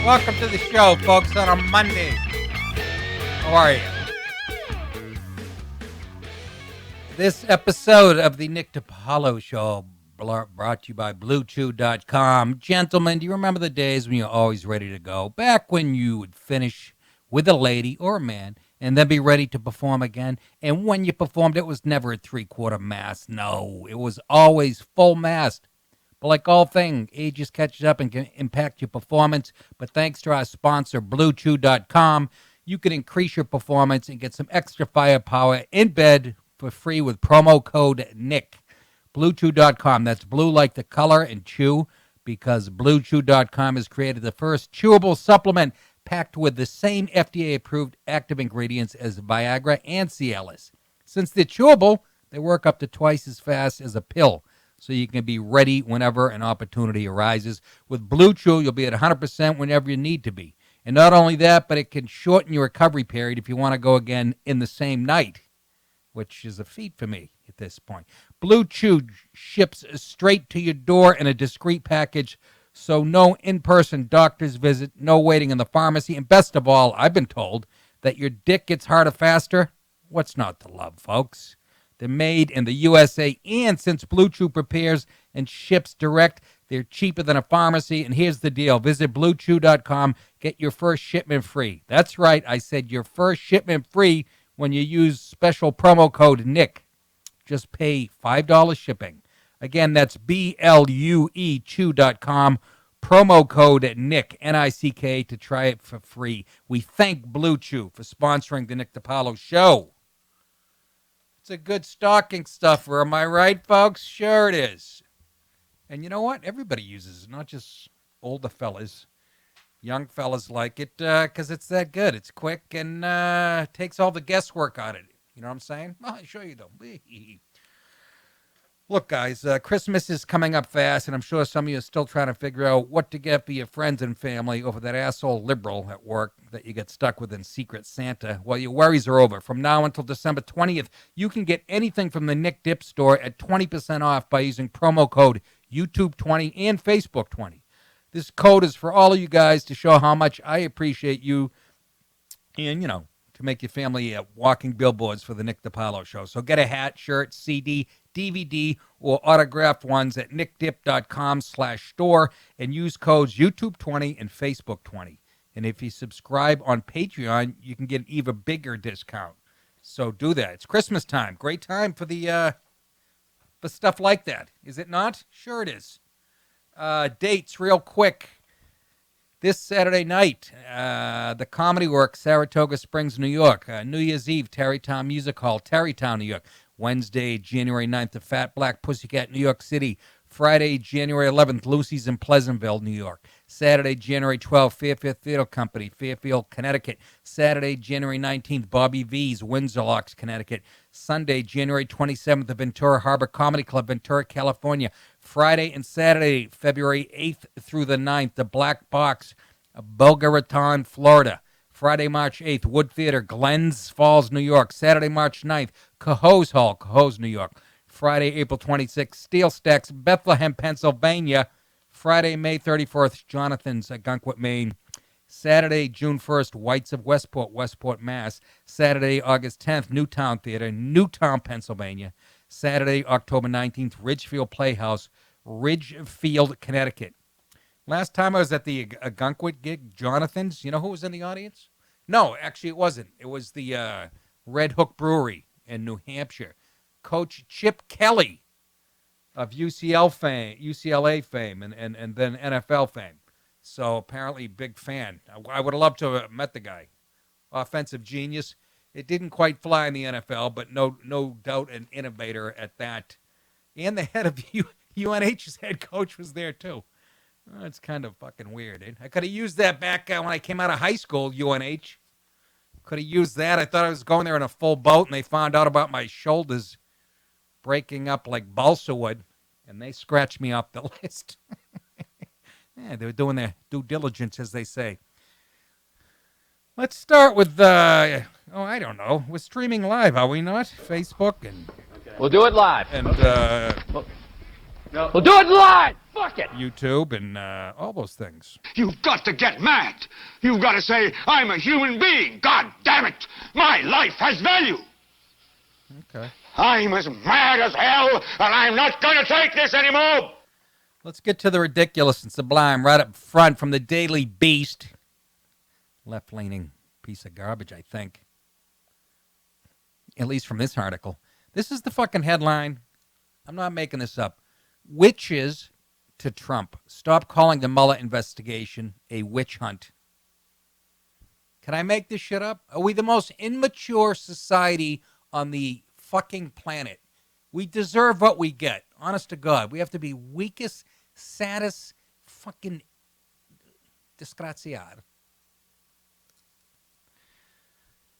Welcome to the show, folks, on a Monday. How are you? This episode of the Nick Paolo Show brought to you by BlueChew.com. Gentlemen, do you remember the days when you were always ready to go? Back when you would finish with a lady or a man and then be ready to perform again. And when you performed, it was never a three-quarter mast. No, it was always full mast. But like all things, ages catches up and can impact your performance. But thanks to our sponsor, BlueChew.com, you can increase your performance and get some extra firepower in bed for free with promo code NICK. BlueChew.com. That's blue like the color and chew, because BlueChew.com has created the first chewable supplement packed with the same FDA-approved active ingredients as Viagra and Cialis. Since they're chewable, they work up to twice as fast as a pill, so you can be ready whenever an opportunity arises. With Blue Chew, you'll be at 100% whenever you need to be. And not only that, but it can shorten your recovery period if you want to go again in the same night, which is a feat for me at this point. Blue Chew ships straight to your door in a discreet package, so no in-person doctor's visit, no waiting in the pharmacy, and best of all, I've been told that your dick gets harder faster. What's not to love, folks? They're made in the USA, and since Blue Chew prepares and ships direct, they're cheaper than a pharmacy. And here's the deal. Visit BlueChew.com. Get your first shipment free. That's right. I said your first shipment free when you use special promo code NICK. Just pay $5 shipping. Again, that's BLUE Chew.com. Promo code NICK, N-I-C-K, to try it for free. We thank Blue Chew for sponsoring the Nick DiPaolo Show. It's a good stocking stuffer, am I right, folks? Sure it is. And you know what? Everybody uses it, not just older fellas. Young fellas like it because it's that good. It's quick and takes all the guesswork out of it. You know what I'm saying? Well, I show you, though. Look, guys, Christmas is coming up fast, and I'm sure some of you are still trying to figure out what to get for your friends and family over that asshole liberal at work that you get stuck with in Secret Santa. Well, your worries are over. From now until December 20th, you can get anything from the Nick Dip store at 20% off by using promo code YouTube20 and Facebook20. This code is for all of you guys to show how much I appreciate you and, you know, to make your family walking billboards for the Nick DiPaolo Show. So get a hat, shirt, CD, DVD, or autographed ones at nickdip.com/store and use codes YouTube20 and Facebook20. And if you subscribe on Patreon, you can get an even bigger discount. So do that. It's Christmas time. Great time for the for stuff like that. Is it not? Sure it is. Dates real quick. This Saturday night, the Comedy Works, Saratoga Springs, New York. New Year's Eve, Tarrytown Music Hall, Tarrytown, New York. Wednesday, January 9th, the Fat Black Pussycat, New York City. Friday, January 11th, Lucy's in Pleasantville, New York. Saturday, January 12th, Fairfield Theater Company, Fairfield, Connecticut. Saturday, January 19th, Bobby V's, Windsor Locks, Connecticut. Sunday, January 27th, the Ventura Harbor Comedy Club, Ventura, California. Friday and Saturday, February 8th through the 9th, the Black Box, Boca Raton, Florida. Friday, March 8th, Wood Theater, Glens Falls, New York. Saturday, March 9th, Cohoes Hall, Cohoes, New York. Friday, April 26th, Steel Stacks, Bethlehem, Pennsylvania. Friday, May 31st, Jonathan's, Gunkwit, Maine. Saturday, June 1st, Whites of Westport, Westport, Mass. Saturday, August 10th, Newtown Theater, Newtown, Pennsylvania. Saturday, October 19th, Ridgefield Playhouse, Ridgefield, Connecticut. Last time I was at the Gunkwit gig, Jonathan's, you know who was in the audience? No, actually it wasn't. It was the Red Hook Brewery in New Hampshire. Coach Chip Kelly of UCLA fame, and then NFL fame. So apparently big fan. I would have loved to have met the guy. Offensive genius. It didn't quite fly in the NFL, but no doubt an innovator at that. And the head of UNH's head coach was there too. It's kind of fucking weird. I could have used that back when I came out of high school, UNH. Could have used that. I thought I was going there in a full boat, and they found out about my shoulders breaking up like balsa wood, and they scratched me off the list. Yeah, they were doing their due diligence, as they say. Let's start with, I don't know. We're streaming live, are we not? Facebook and... We'll do it live. And, okay. No. We'll do it live. Fuck it. YouTube and all those things. You've got to get mad. You've got to say, I'm a human being. God damn it. My life has value. Okay. I'm as mad as hell, and I'm not going to take this anymore. Let's get to the ridiculous and sublime right up front from the Daily Beast. Left-leaning piece of garbage, I think. At least from this article. This is the fucking headline. I'm not making this up. Witches to Trump. Stop calling the Mueller investigation a witch hunt. Can I make this shit up? Are we the most immature society on the fucking planet? We deserve what we get. Honest to God. We have to be weakest, saddest, fucking disgraziado.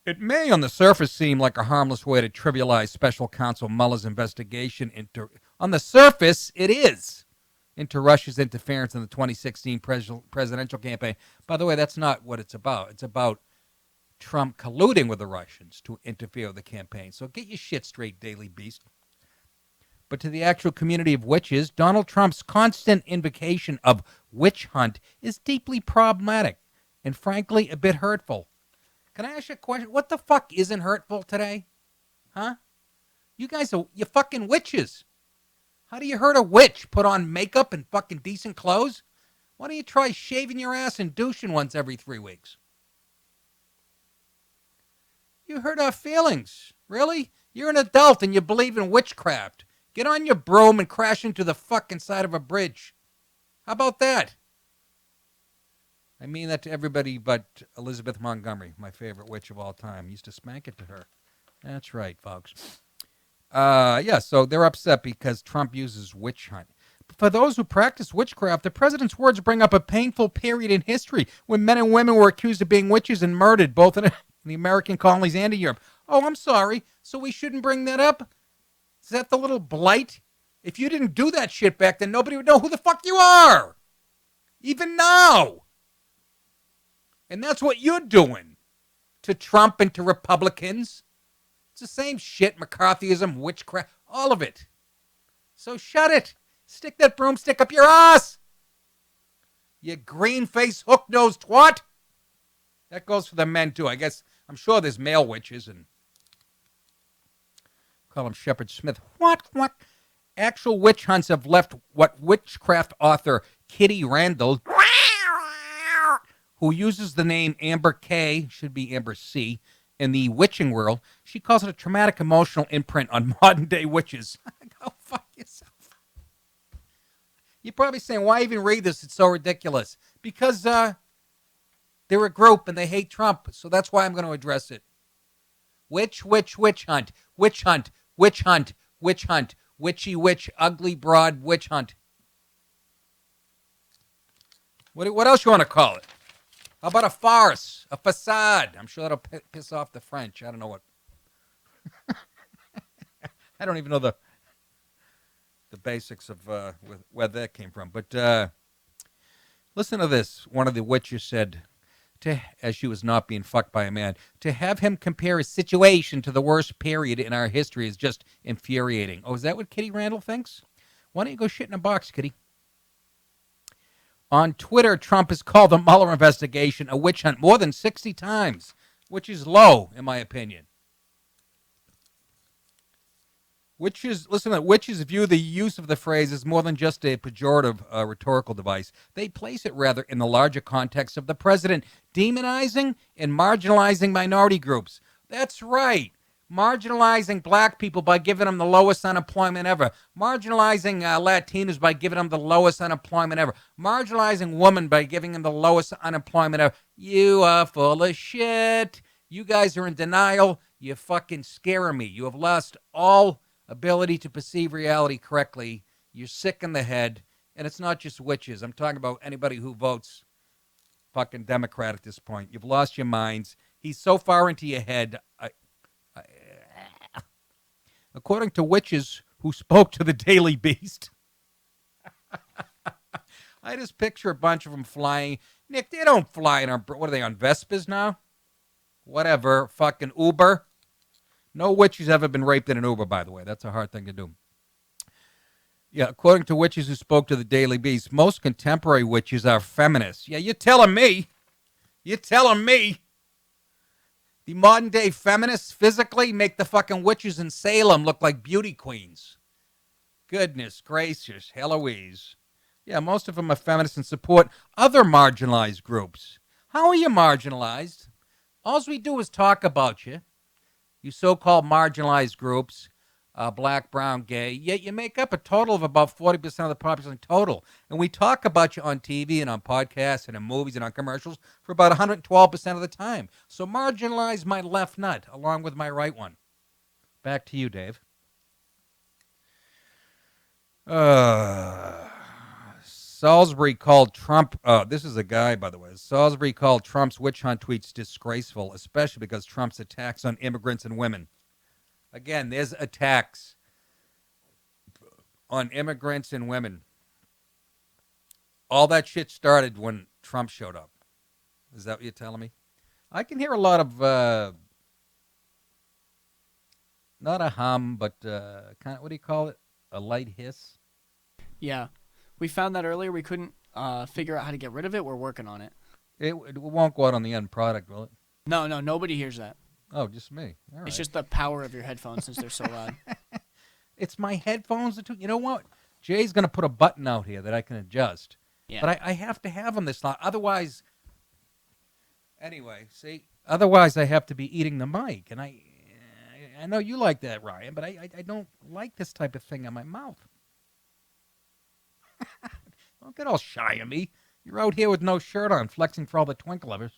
It may on the surface seem like a harmless way to trivialize special counsel Mueller's investigation on the surface, it is. Into Russia's interference in the 2016 presidential campaign. By the way, that's not what it's about. It's about Trump colluding with the Russians to interfere with the campaign. So get your shit straight, Daily Beast. But to the actual community of witches, Donald Trump's constant invocation of witch hunt is deeply problematic and frankly a bit hurtful. Can I ask you a question? What the fuck isn't hurtful today? Huh? You guys are, you fucking witches. How do you hurt a witch? Put on makeup and fucking decent clothes? Why don't you try shaving your ass and douching once every 3 weeks? You hurt our feelings. Really? You're an adult and you believe in witchcraft. Get on your broom and crash into the fucking side of a bridge. How about that? I mean that to everybody but Elizabeth Montgomery, my favorite witch of all time. Used to spank it to her. That's right, folks. So they're upset because Trump uses witch hunt. But for those who practice witchcraft, the president's words bring up a painful period in history when men and women were accused of being witches and murdered, both in the American colonies and in Europe. Oh, I'm sorry. So we shouldn't bring that up? Is that the little blight? If you didn't do that shit back then, nobody would know who the fuck you are. Even now. And that's what you're doing to Trump and to Republicans. It's the same shit, McCarthyism, witchcraft, all of it. So shut it. Stick that broomstick up your ass. You green-faced, hook-nosed twat. That goes for the men, too. I guess, I'm sure there's male witches and call him Shepard Smith. What? Actual witch hunts have left what witchcraft author Kitty Randall, who uses the name Amber K, should be Amber C, in the witching world, she calls it a traumatic emotional imprint on modern-day witches. Go fuck yourself. You're probably saying, why even read this? It's so ridiculous. Because they're a group and they hate Trump, so that's why I'm going to address it. Witch hunt. Witch hunt. Witch hunt. Witch hunt. Witchy witch. Ugly broad witch hunt. What else you want to call it? How about a farce? A facade? I'm sure that'll piss off the French. I don't know what. I don't even know the basics of where that came from. But listen to this. One of the witches said, as she was not being fucked by a man, to have him compare his situation to the worst period in our history is just infuriating. Oh, is that what Kitty Randall thinks? Why don't you go shit in a box, Kitty? On Twitter, Trump has called the Mueller investigation a witch hunt more than 60 times, which is low, in my opinion. Witches view the use of the phrase as more than just a pejorative rhetorical device. They place it rather in the larger context of the president demonizing and marginalizing minority groups. That's right. Marginalizing black people by giving them the lowest unemployment ever. Marginalizing Latinos by giving them the lowest unemployment ever. Marginalizing women by giving them the lowest unemployment ever. You are full of shit. You guys are in denial. You're fucking scaring me. You have lost all ability to perceive reality correctly. You're sick in the head. And it's not just witches. I'm talking about anybody who votes fucking Democrat at this point. You've lost your minds. He's so far into your head. According to witches who spoke to the Daily Beast. I just picture a bunch of them flying. Nick, they don't fly in our... What are they, on Vespas now? Whatever. Fucking Uber. No witch has ever been raped in an Uber, by the way. That's a hard thing to do. Yeah, according to witches who spoke to the Daily Beast, most contemporary witches are feminists. Yeah, you're telling me. You're telling me. The modern day feminists physically make the fucking witches in Salem look like beauty queens. Goodness gracious, Heloise. Yeah, most of them are feminists and support other marginalized groups. How are you marginalized? All we do is talk about you. You so-called marginalized groups, black, brown, gay, yet you make up a total of about 40% of the population total. And we talk about you on TV and on podcasts and in movies and on commercials for about 112% of the time. So marginalize my left nut along with my right one. Back to you, Dave. Salisbury called Trump, this is a guy, by the way. Salisbury called Trump's witch hunt tweets disgraceful, especially because Trump's attacks on immigrants and women. Again, there's attacks on immigrants and women. All that shit started when Trump showed up. Is that what you're telling me? I can hear a lot of, not a hum, but kind of, what do you call it? A light hiss? Yeah. We found that earlier. We couldn't figure out how to get rid of it. We're working on it. It won't go out on the end product, will it? No, nobody hears that. Oh, just me. All right. It's just the power of your headphones since they're so loud. It's my headphones. You know what? Jay's going to put a button out here that I can adjust. Yeah. But I have to have them this loud. Otherwise, anyway, see? Otherwise, I have to be eating the mic. And I know you like that, Ryan, but I don't like this type of thing on my mouth. Don't get all shy of me. You're out here with no shirt on, flexing for all the twink lovers.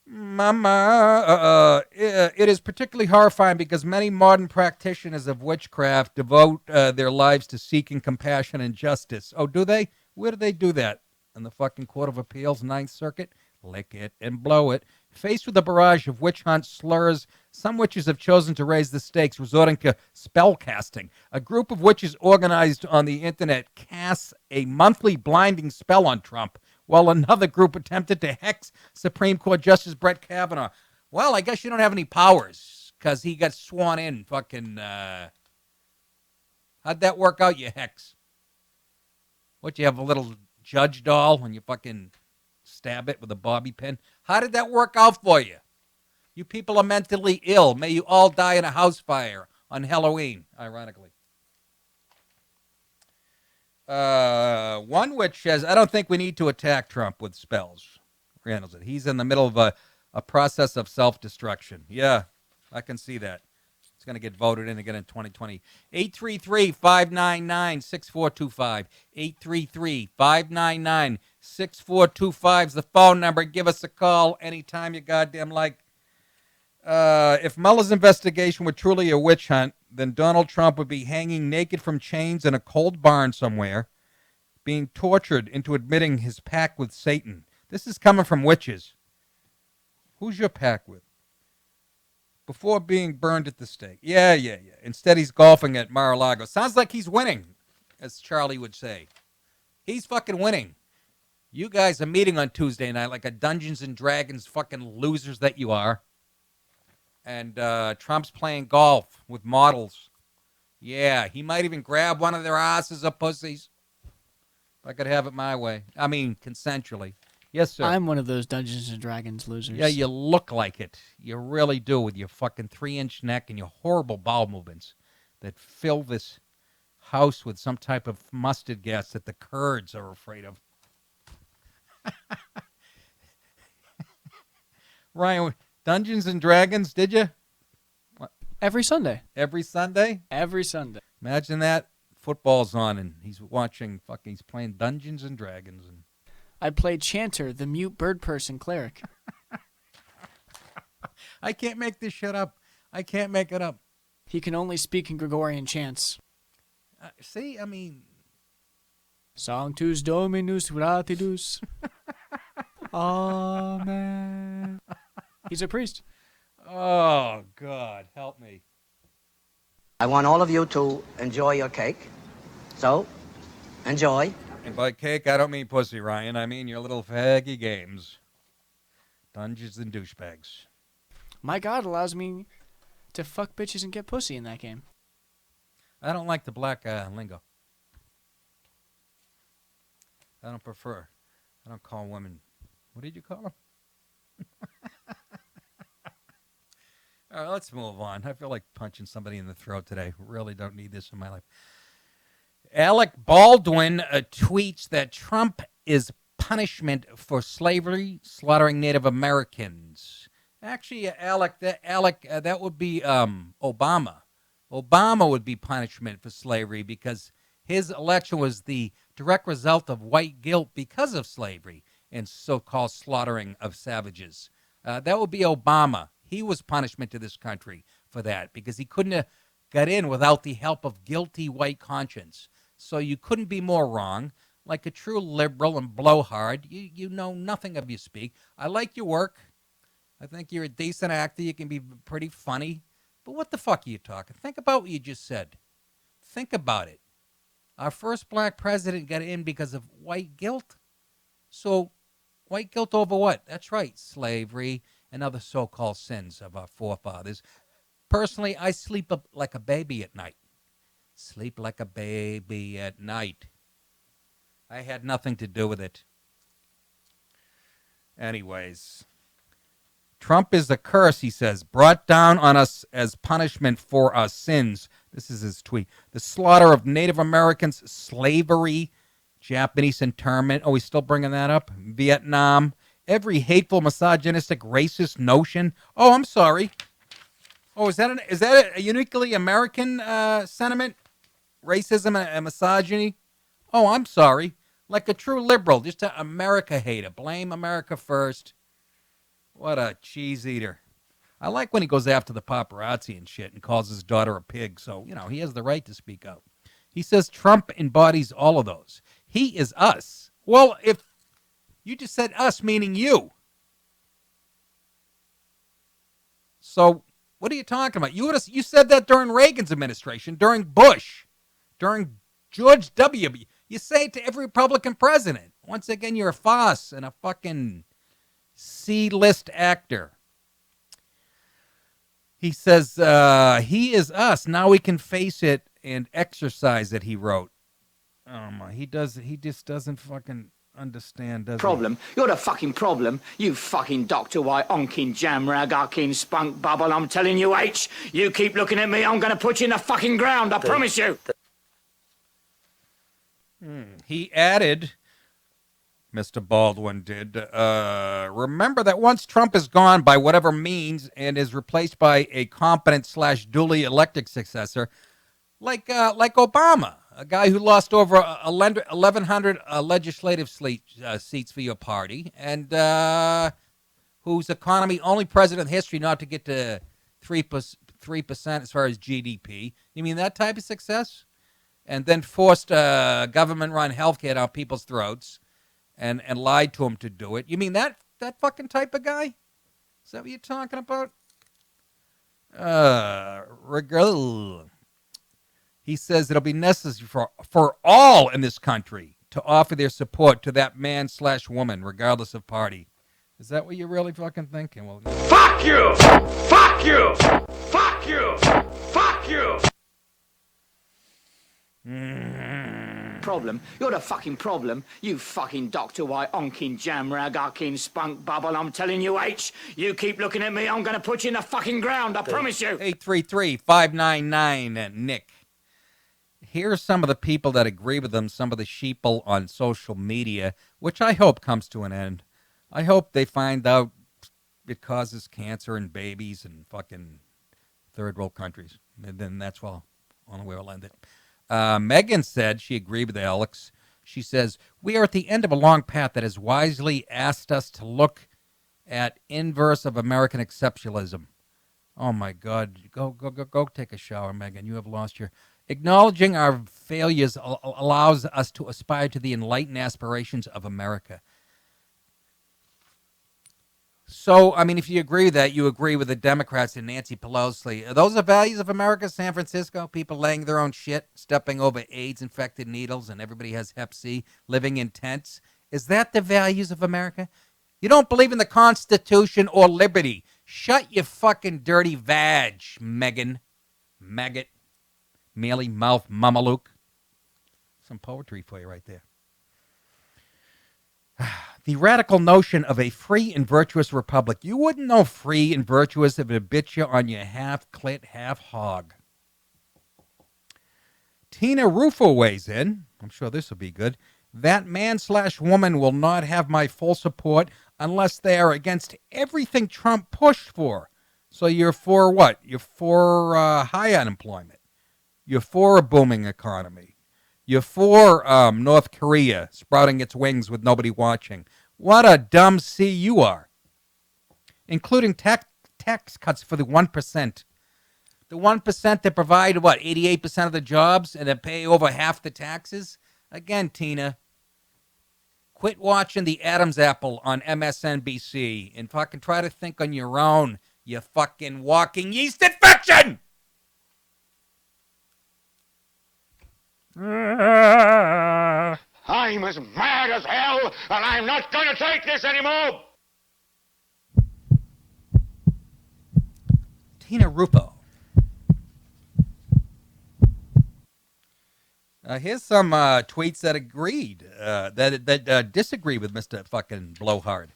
Mama, it is particularly horrifying because many modern practitioners of witchcraft devote their lives to seeking compassion and justice. Oh, do they? Where do they do that? In the fucking Court of Appeals, Ninth Circuit? Lick it and blow it. Faced with a barrage of witch hunt slurs, some witches have chosen to raise the stakes, resorting to spell casting. A group of witches organized on the internet casts a monthly blinding spell on Trump, while another group attempted to hex Supreme Court Justice Brett Kavanaugh. Well, I guess you don't have any powers, because he got sworn in. Fucking, how'd that work out, you hex? What, you have a little judge doll when you fucking stab it with a bobby pin? How did that work out for you? You people are mentally ill. May you all die in a house fire on Halloween, ironically. One witch says, I don't think we need to attack Trump with spells. Randall said, he's in the middle of a process of self-destruction. Yeah, I can see that. It's going to get voted in again in 2020. 833-599-6425. 833-599-6425 is the phone number. Give us a call anytime you goddamn like. If Mueller's investigation were truly a witch hunt, then Donald Trump would be hanging naked from chains in a cold barn somewhere, being tortured into admitting his pact with Satan. This is coming from witches. Who's your pact with? Before being burned at the stake. Yeah. Instead, he's golfing at Mar-a-Lago. Sounds like he's winning, as Charlie would say. He's fucking winning. You guys are meeting on Tuesday night like a Dungeons and Dragons fucking losers that you are. And Trump's playing golf with models. Yeah, he might even grab one of their asses or pussies. If I could have it my way. I mean, consensually. Yes, sir. I'm one of those Dungeons and Dragons losers. Yeah, you look like it. You really do, with your fucking 3-inch neck and your horrible bowel movements that fill this house with some type of mustard gas that the Kurds are afraid of. Ryan, Dungeons and Dragons, did you? What? Every Sunday. Every Sunday? Every Sunday. Imagine that. Football's on and he's playing Dungeons and Dragons. And I played Chanter, the mute bird person cleric. I can't make this shit up. I can't make it up. He can only speak in Gregorian chants. See, I mean... Sanctus Dominus Gratidus. Amen. He's a priest. Oh, God, help me. I want all of you to enjoy your cake. So, enjoy. And by cake, I don't mean pussy, Ryan. I mean your little faggy games. Dungeons and douchebags. My God allows me to fuck bitches and get pussy in that game. I don't like the black lingo. I don't prefer. I don't call women. What did you call them? All right, let's move on. I feel like punching somebody in the throat today. Really don't need this in my life. Alec Baldwin tweets that Trump is punishment for slavery, slaughtering Native Americans. Actually, Alec, that would be Obama. Obama would be punishment for slavery because his election was the direct result of white guilt because of slavery and so-called slaughtering of savages. That would be Obama. He was punishment to this country for that because he couldn't have got in without the help of guilty white conscience. So you couldn't be more wrong. Like a true liberal and blowhard, you know nothing of your speak. I like your work. I think you're a decent actor. You can be pretty funny. But what the fuck are you talking? Think about what you just said. Think about it. Our first black president got in because of white guilt. So white guilt over what? That's right, slavery and other so-called sins of our forefathers. Personally, I sleep like a baby at night. Sleep like a baby at night. I had nothing to do with it. Anyways, Trump is a curse, he says, brought down on us as punishment for our sins. This is his tweet. The slaughter of Native Americans, slavery, Japanese internment. Oh, he's still bringing that up? Vietnam. Every hateful, misogynistic, racist notion. Oh, I'm sorry. Oh, is that a uniquely American sentiment? Racism and misogyny? Oh, I'm sorry. Like a true liberal, just an America hater. Blame America first. What a cheese eater. I like when he goes after the paparazzi and shit and calls his daughter a pig. So, he has the right to speak out. He says Trump embodies all of those. He is us. Well, if you just said us, meaning you. So what are you talking about? You said that during Reagan's administration, during Bush, during George W. You say it to every Republican president. Once again, you're a farce and a fucking C-list actor. He says he is us. Now we can face it and exercise it, he wrote. Oh my, he just doesn't fucking understand, does Problem. You're the fucking problem. You fucking Dr. White, onkin jamrag, arkin spunk bubble. I'm telling you, H, you keep looking at me, I'm going to put you in the fucking ground. I promise you. He added, Mr. Baldwin did, remember that once Trump is gone by whatever means and is replaced by a competent / duly elected successor, like Obama, a guy who lost over 1,100 legislative seats for your party, and whose economy, only president in history not to get to 3% as far as GDP. You mean that type of success? And then forced government-run healthcare down people's throats and lied to them to do it. You mean that fucking type of guy? Is that what you're talking about? He says it'll be necessary for all in this country to offer their support to that man / woman, regardless of party. Is that what you're really fucking thinking? Well, Fuck you! Fuck you! Fuck you! Fuck you! Problem. You're the fucking problem. You fucking Dr. White, onkin jamrag, arkin spunk bubble. I'm telling you, H, you keep looking at me, I'm going to put you in the fucking ground. I promise you. 833-599-NICK. Here's some of the people that agree with them, some of the sheeple on social media, which I hope comes to an end. I hope they find out it causes cancer in babies in fucking third world countries. And then that's well, on where I'll end it. Megan said she agreed with Alex. She says, we are at the end of a long path that has wisely asked us to look at inverse of American exceptionalism. Oh, my God. Go take a shower, Megan. You have lost your... Acknowledging our failures allows us to aspire to the enlightened aspirations of America. So, I mean, if you agree with that, you agree with the Democrats and Nancy Pelosi. Are those the values of America, San Francisco? People laying their own shit, stepping over AIDS-infected needles, and everybody has Hep C, living in tents. Is that the values of America? You don't believe in the Constitution or liberty. Shut your fucking dirty vag, Megan. Maggot. mealy mouth mameluke. Some poetry for you right there. The radical notion of a free and virtuous republic. You wouldn't know free and virtuous if it bit you on your half clit, half hog. Tina Rufo weighs in. I'm sure this will be good. That man/woman will not have my full support unless they are against everything Trump pushed for. So you're for what? You're for high unemployment. You're for a booming economy. You're for North Korea sprouting its wings with nobody watching. What a dumb C you are. Including tax cuts for the 1%. The 1% that provide, 88% of the jobs and that pay over half the taxes? Again, Tina, quit watching the Adam's Apple on MSNBC and fucking try to think on your own, you fucking walking yeast infection! I'm as mad as hell, and I'm not going to take this anymore! Tina Rufo. Here's some tweets that agreed, that disagree with Mr. fucking Blowhard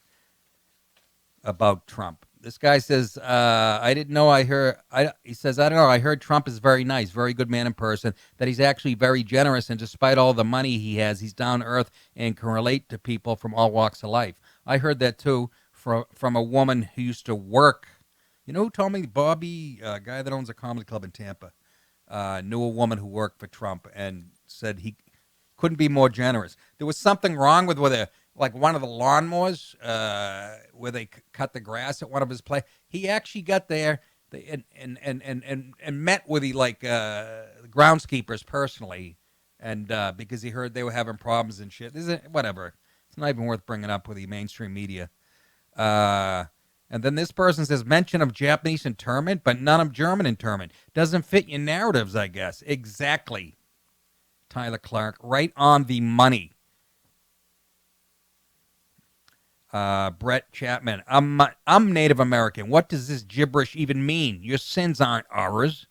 about Trump. This guy says, I didn't know he says, I don't know, I heard Trump is very nice, very good man in person, that he's actually very generous, and despite all the money he has, he's down to earth and can relate to people from all walks of life. I heard that too from a woman who used to work. You know who told me? Bobby, a guy that owns a comedy club in Tampa, knew a woman who worked for Trump and said he couldn't be more generous. There was something wrong with one of the lawnmowers where they cut the grass at one of his places. He actually got there and met with the groundskeepers personally, and because he heard they were having problems and shit. Whatever. It's not even worth bringing up with the mainstream media. And then this person says, mention of Japanese internment, but none of German internment. Doesn't fit your narratives, I guess. Exactly. Tyler Clark, right on the money. Brett Chapman, I'm Native American. What does this gibberish even mean? Your sins aren't ours.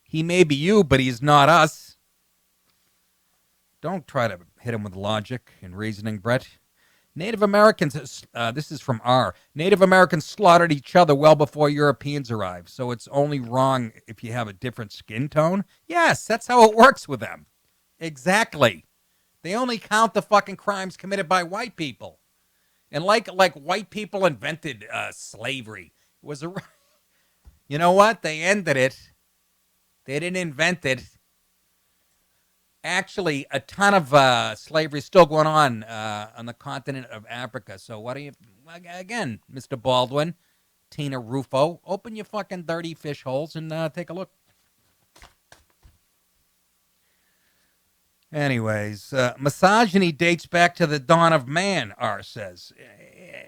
He may be you, but he's not us. Don't try to hit him with logic and reasoning, Brett. Native Americans, this is from R. Native Americans slaughtered each other well before Europeans arrived, so it's only wrong if you have a different skin tone? Yes, that's how it works with them. Exactly. They only count the fucking crimes committed by white people. And like white people invented slavery. It was you know what? They ended it. They didn't invent it. Actually, a ton of slavery is still going on the continent of Africa. So what do you, again, Mr. Baldwin, Tina Rufo, open your fucking dirty fish holes and take a look. Anyways, misogyny dates back to the dawn of man, R says.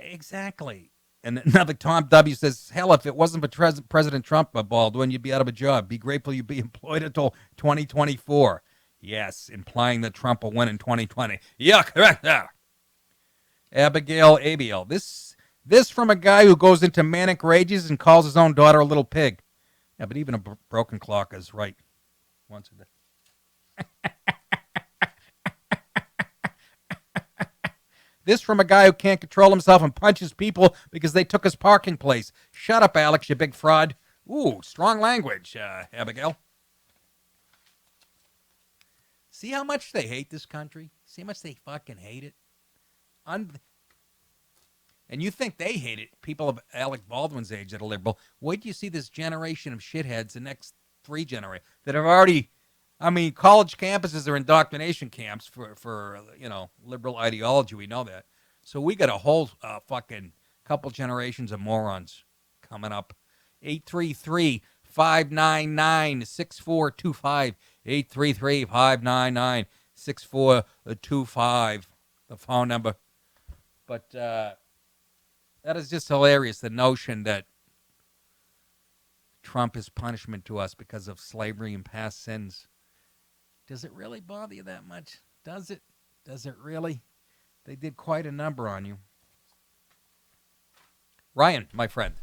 Exactly. And another Tom W says, hell, if it wasn't for President Trump, Baldwin, you'd be out of a job. Be grateful you'd be employed until 2024. Yes, implying that Trump will win in 2020. Yeah, correct. Yeah. Abigail. This from a guy who goes into manic rages and calls his own daughter a little pig. Yeah, but even a broken clock is right once a day. This from a guy who can't control himself and punches people because they took his parking place. Shut up, Alex, you big fraud. Ooh, strong language, Abigail. See how much they hate this country? See how much they fucking hate it? And you think they hate it, people of Alec Baldwin's age that are liberal. Wait till you see this generation of shitheads, the next 3 generations, that have already, college campuses are indoctrination camps for liberal ideology. We know that. So we got a whole fucking couple generations of morons coming up. 833-599-6425. 833-599-6425. The phone number. But that is just hilarious, the notion that Trump is punishment to us because of slavery and past sins. Does it really bother you that much? Does it? Does it really? They did quite a number on you. Ryan, my friend.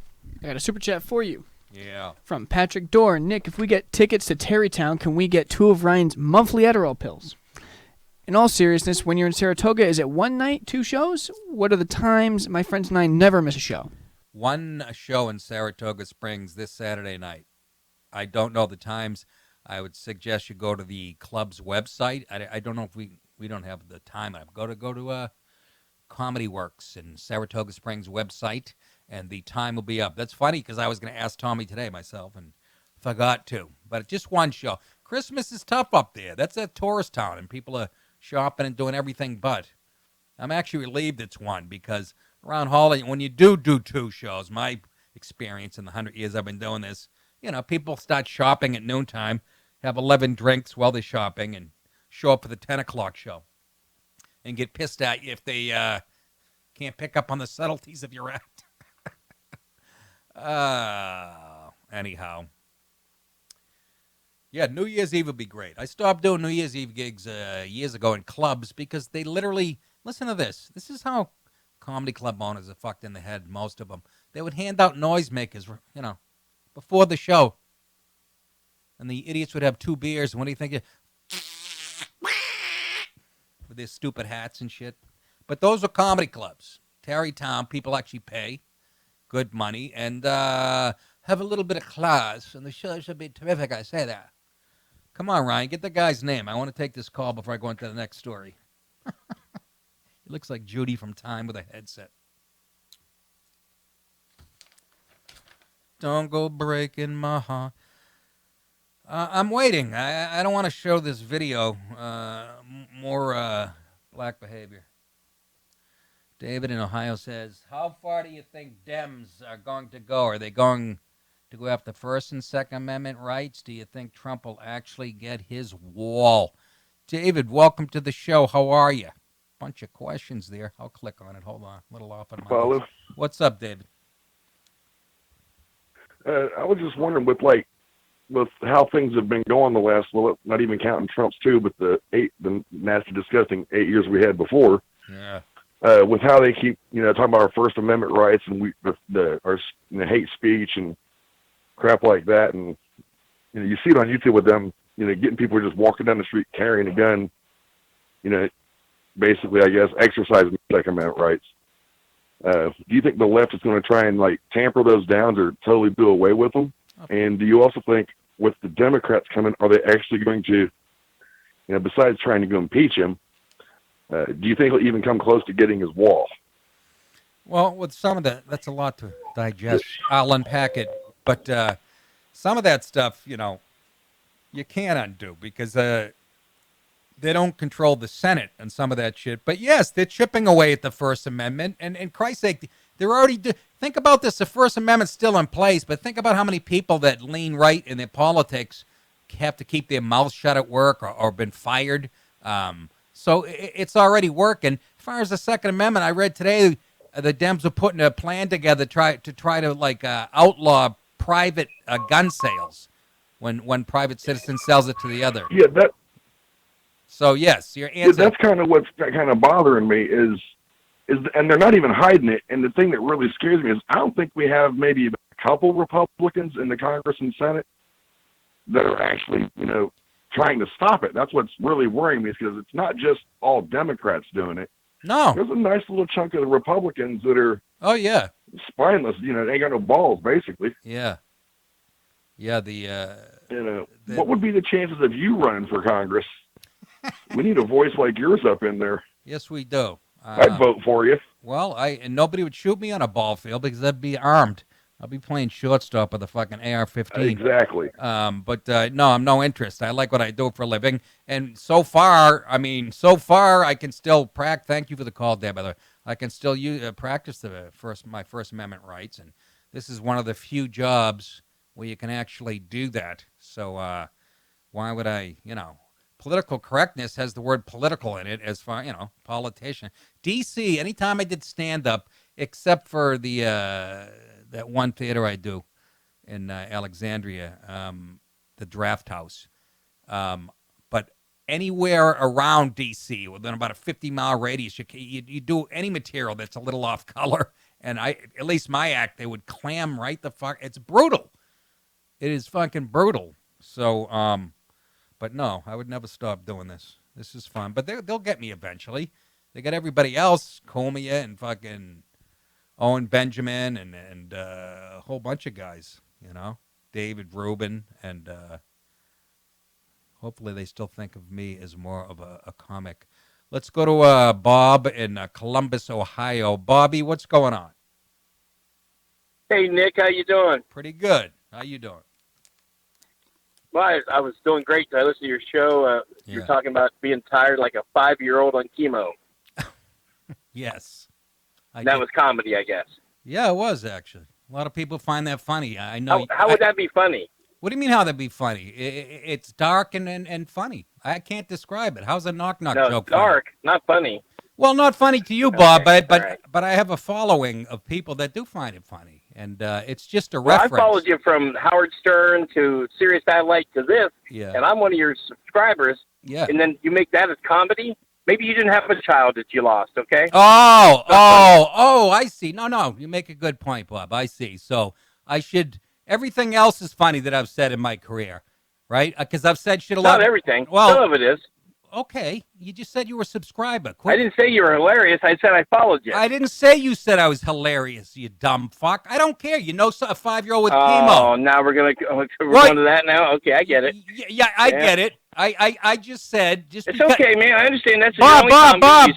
I got a super chat for you. Yeah. From Patrick Dorr, Nick, if we get tickets to Terrytown, can we get 2 of Ryan's monthly Adderall pills? In all seriousness, when you're in Saratoga, is it 1 night, 2 shows? What are the times? My friends and I never miss a show. 1 show in Saratoga Springs this Saturday night. I don't know the times. I would suggest you go to the club's website. I don't know if we don't have the time. Go to Comedy Works in Saratoga Springs website, and the time will be up. That's funny because I was going to ask Tommy today myself and forgot to. But just 1 show. Christmas is tough up there. That's a tourist town, and people are shopping and doing everything but. I'm actually relieved it's 1 because around holiday, when you do 2 shows, my experience in the 100 years I've been doing this, people start shopping at noontime, have 11 drinks while they're shopping, and show up for the 10 o'clock show and get pissed at you if they can't pick up on the subtleties of your act. Anyhow. Yeah, New Year's Eve would be great. I stopped doing New Year's Eve gigs years ago in clubs because they literally, listen to this. This is how comedy club owners are fucked in the head, most of them. They would hand out noisemakers, before the show. And the idiots would have 2 beers. And what do you think? With their stupid hats and shit. But those are comedy clubs. Tarrytown, people actually pay good money and have a little bit of class. And the show should be terrific, I say that. Come on, Ryan, get the guy's name. I want to take this call before I go into the next story. He looks like Judy from Time with a headset. Don't go breaking my heart. I'm waiting. I don't want to show this video. More black behavior. David in Ohio says, how far do you think Dems are going to go? Are they going to go after First and Second Amendment rights? Do you think Trump will actually get his wall? David, welcome to the show. How are you? Bunch of questions there. I'll click on it. Hold on. A little off on my Paolo. list. What's up, David? I was just wondering with how things have been going the last, well, not even counting Trump's 2, but the nasty, disgusting 8 years we had before. Yeah. With how they keep, talking about our First Amendment rights and our hate speech and crap like that, and you see it on YouTube with them, getting people just walking down the street carrying a gun, basically, I guess, exercising Second Amendment rights. Do you think the left is going to try and tamper those down or totally do away with them? And do you also think with the Democrats coming, are they actually going to, besides trying to go impeach him, do you think he'll even come close to getting his wall? Well, with some of that's a lot to digest. I'll unpack it. But some of that stuff, you can't undo because they don't control the Senate and some of that shit. But yes, they're chipping away at the First Amendment. And Christ's sake, they're already think about this. The First Amendment's still in place, but think about how many people that lean right in their politics have to keep their mouths shut at work or been fired. So it's already working. As far as the Second Amendment, I read today the Dems are putting a plan together to try to outlaw private gun sales when private citizen sells it to the other. Yeah, So yes, your answer. That's kind of what's kind of bothering me is, and they're not even hiding it. And the thing that really scares me is I don't think we have maybe a couple Republicans in the Congress and Senate that are actually, trying to stop it. That's what's really worrying me is because it's not just all Democrats doing it. No, there's a nice little chunk of the Republicans that are. Oh yeah. Spineless. They ain't got no balls, basically. Yeah. Yeah. What would be the chances of you running for Congress? We need a voice like yours up in there. Yes, we do. I'd vote for you. Well, and nobody would shoot me on a ball field because I'd be armed. I'll be playing shortstop with a fucking AR-15. Exactly. But no, I'm no interest. I like what I do for a living. And so far, I can still practice. Thank you for the call, Deb. By the way, I can still practice my First Amendment rights. And this is one of the few jobs where you can actually do that. So why would I, political correctness has the word political in it as far, politician. D.C., anytime I did stand-up, except for that one theater I do in Alexandria, the Draft House. But anywhere around D.C., within about a 50-mile radius, you do any material that's a little off color, and at least my act, they would clam right the fuck. It's brutal. It is fucking brutal. So, but no, I would never stop doing this. This is fun. But they'll get me eventually. They got everybody else, Comia and fucking Owen Benjamin and a whole bunch of guys, you know, David Rubin, and hopefully they still think of me as more of a comic. Let's go to Bob in Columbus, Ohio. Bobby, what's going on? Hey, Nick, how you doing? Pretty good. How you doing? Well, I was doing great. I listened to your show. You're talking about being tired like a 5-year-old on chemo. Yes. That was comedy, I guess. Yeah, it was, actually. A lot of people find that funny. I know. How would that be funny? What do you mean how that'd be funny? It's dark and funny. I can't describe it. How's a knock-knock joke dark, funny? not funny. Well, not funny to you, Bob, Okay, but I have a following of people that do find it funny, and it's just a Well, I reference. followed you from Howard Stern to Sirius Satellite to this, Yeah. and I'm one of your subscribers. Yeah. And then you make that as comedy? Maybe you didn't have a child that you lost, okay? Oh, I see. No, you make a good point, Bob. I see. So I should, everything else is funny that I've said in my career, right? Because I've said shit a lot. Not everything. Well, some of it is. Okay, you just said you were a subscriber. I didn't say you were hilarious. I said I followed you. I didn't say you said I was hilarious, you dumb fuck. I don't care. You know a 5-year-old with Oh, chemo. now we're going to that now? Okay, I get it. Yeah, I get it. I just said It's okay, man. I understand. That's your only Bob. comedy.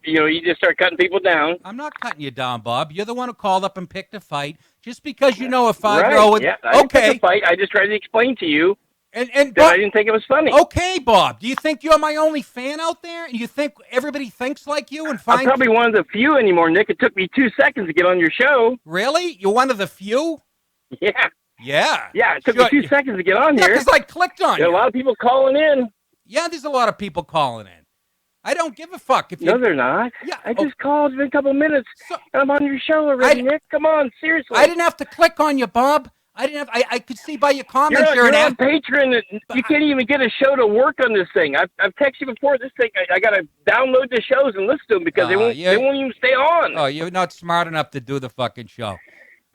You just start cutting people down. I'm not cutting you down, Bob. You're the one who called up and picked a fight. Just because you know a 5-year-old with... Yeah, I didn't pick a fight. I just tried to explain to you that I didn't think it was funny. Okay, Bob. Do you think you're my only fan out there? And you think everybody thinks like you and I'm probably one of the few anymore, Nick. It took me 2 seconds to get on your show. Really? You're one of the few? Yeah. Yeah. Yeah, it took me 2 seconds to get on here. because I clicked on There are you. a lot of people calling in. Yeah, there's a lot of people calling in. I don't give a fuck. If you... No, they're not. Yeah. I just called. It's been a couple of minutes. And I'm on your show already, Nick. Come on, seriously. I didn't have to click on you, Bob. I could see by your comments You're an on Patreon. You can't even get a show to work on this thing. I've texted you before. This thing, I got to download the shows and listen to them because they won't even stay on. Oh, you're not smart enough to do the fucking show.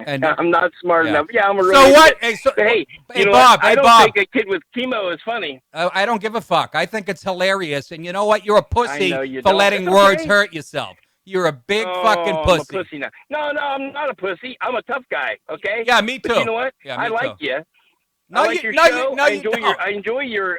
And I'm not smart enough. Yeah, I'm a So really what? Hey, you know Bob. what? I don't Bob. think a kid with chemo is funny. I don't give a fuck. I think it's hilarious. And you know what? You're a pussy know you for don't. letting It's words okay. hurt yourself. You're a big fucking I'm pussy. a pussy now. No, I'm not a pussy. I'm a tough guy. Okay. Yeah, me too. But you know what? Yeah, me I like too. you. No, I like your no, show. no, I you enjoy don't. I enjoy your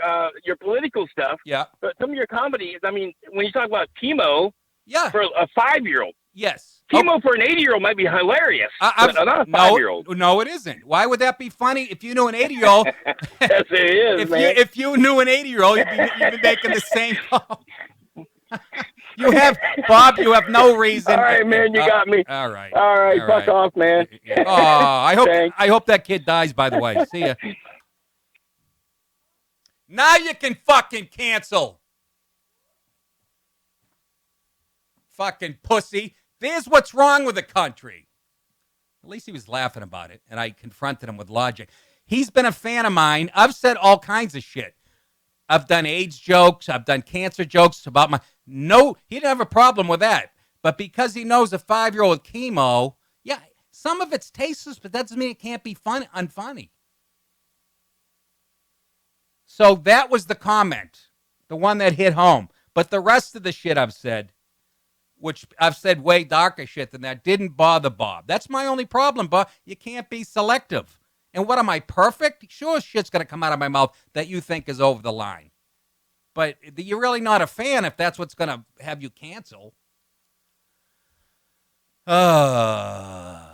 political stuff. Yeah. But some of your comedy, I mean, when you talk about chemo, yeah, for a 5-year-old, yes, chemo for an 80-year-old might be hilarious, but not a 5-year-old. No, it isn't. Why would that be funny? If you knew an 80-year-old, Yes, it is, man. if you knew an 80-year-old, you'd be making the same call. You have no reason. All right, man, you got me. All right. All right, fuck off, man. Oh, I Thanks. hope that kid dies, by the way. See ya. Now you can fucking cancel. Fucking pussy. There's what's wrong with the country. At least he was laughing about it, and I confronted him with logic. He's been a fan of mine. I've said all kinds of shit. I've done AIDS jokes. I've done cancer jokes about my... No, he didn't have a problem with that. But because he knows a 5-year-old with chemo, yeah, some of it's tasteless, but that doesn't mean it can't be unfunny. So that was the comment, the one that hit home. But the rest of the shit I've said, which I've said way darker shit than that, didn't bother Bob. That's my only problem, Bob. You can't be selective. And what, am I perfect? Sure, shit's going to come out of my mouth that you think is over the line. But you're really not a fan if that's what's going to have you cancel. God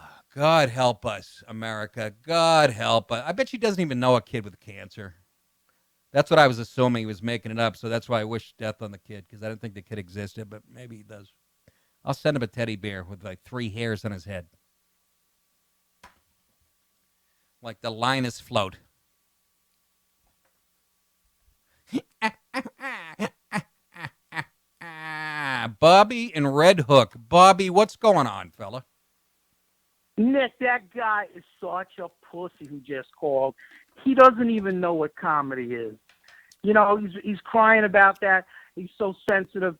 help us, America. God help us. I bet she doesn't even know a kid with cancer. That's what I was assuming. He was making it up, so that's why I wish death on the kid, because I didn't think the kid existed, but maybe he does. I'll send him a teddy bear with like 3 hairs on his head. Like the Linus float. Bobby and Red Hook. Bobby, what's going on, fella? Nick, that guy is such a pussy who just called. He doesn't even know what comedy is. You know, he's crying about that. He's so sensitive.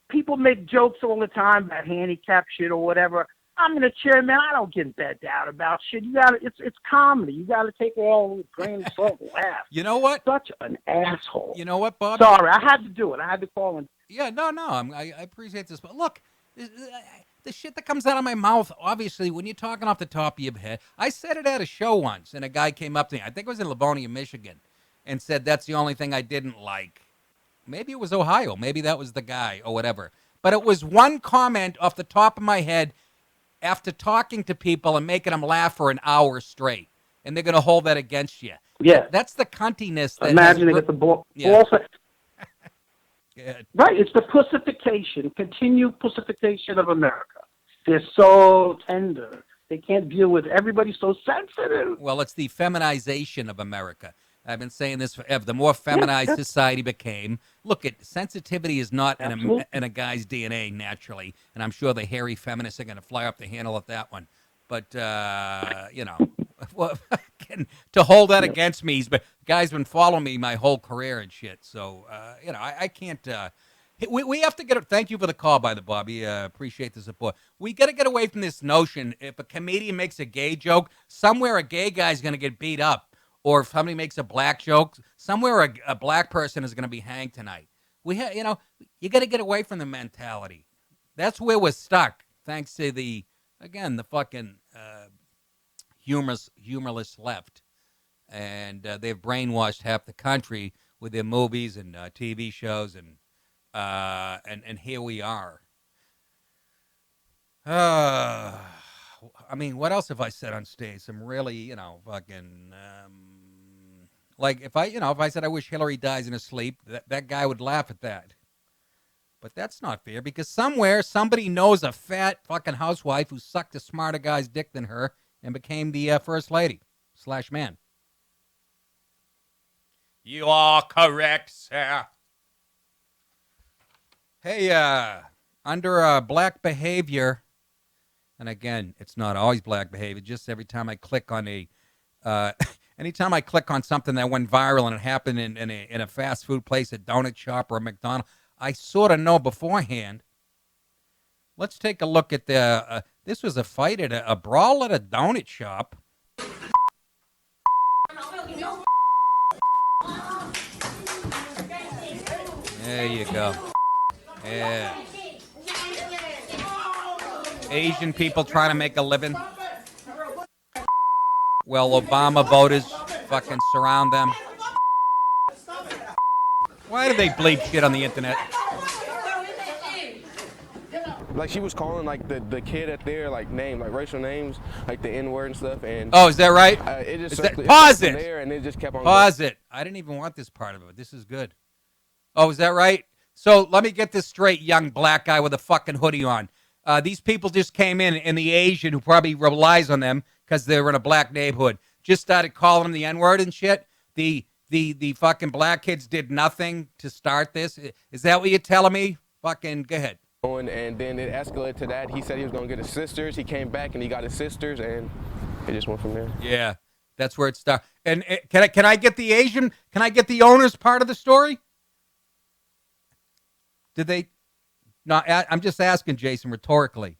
People make jokes all the time about handicap shit or whatever. I'm in a chair, man. I don't get bent out about shit. You got to, it's comedy. You got to take it all with a grain of salt and laugh. You know what? Such an asshole. You know what, Bob? Sorry, I had to do it. I had to call him. Yeah, no, I appreciate this. But look, the shit that comes out of my mouth, obviously, when you're talking off the top of your head, I said it at a show once, and a guy came up to me, I think it was in Livonia, Michigan, and said that's the only thing I didn't like. Maybe it was Ohio. Maybe that was the guy or whatever. But it was one comment off the top of my head after talking to people and making them laugh for an hour straight. And they're going to hold that against you. Yeah. That's the cuntiness. That Imagine they get the ball. Yeah. Right. It's the pussification, continued pussification of America. They're so tender. They can't deal with it. Everybody's so sensitive. Well, it's the feminization of America. I've been saying this forever. The more feminized society became, look, sensitivity is not in a guy's DNA naturally, and I'm sure the hairy feminists are going to fly up the handle at that one. But, you know, well, to hold that against me, guy's been following me my whole career and shit. So, you know, I can't. We have to get. Thank you for the call, by the Bobby. Appreciate the support. We got to get away from this notion. If a comedian makes a gay joke, somewhere a gay guy's going to get beat up. Or if somebody makes a black joke, somewhere a black person is going to be hanged tonight. You know, you got to get away from the mentality. That's where we're stuck, thanks to the fucking humorless left, and they've brainwashed half the country with their movies and TV shows, and here we are. I mean, what else have I said on stage? Some really, you know, fucking, like if I said I wish Hillary dies in her sleep, that guy would laugh at that. But that's not fair because somewhere somebody knows a fat fucking housewife who sucked a smarter guy's dick than her and became the first lady / man. You are correct, sir. Hey, under black behavior. And again, it's not always black behavior. Just every time I click on anytime I click on something that went viral and it happened in a fast food place, a donut shop, or a McDonald's, I sort of know beforehand. Let's take a look at this was a fight at a brawl at a donut shop. There you go. Yeah. Asian people trying to make a living. Well, Obama voters fucking surround them. Why do they bleep shit on the internet? Like she was calling like the kid at their like name, like racial names, like the N-word and stuff. And oh, is that right? It just pause it. There and it just kept on. Pause it. I didn't even want this part of it. This is good. Oh, is that right? So let me get this straight, young black guy with a fucking hoodie on. These people just came in, and the Asian who probably relies on them because they're in a black neighborhood just started calling them the N-word and shit. The fucking black kids did nothing to start this. Is that what you're telling me? Fucking go ahead. And then it escalated to that. He said he was going to get his sisters. He came back and he got his sisters, and it just went from there. Yeah, that's where it started. And can I get the Asian? Can I get the owner's part of the story? Did they? No, I'm just asking, Jason, rhetorically.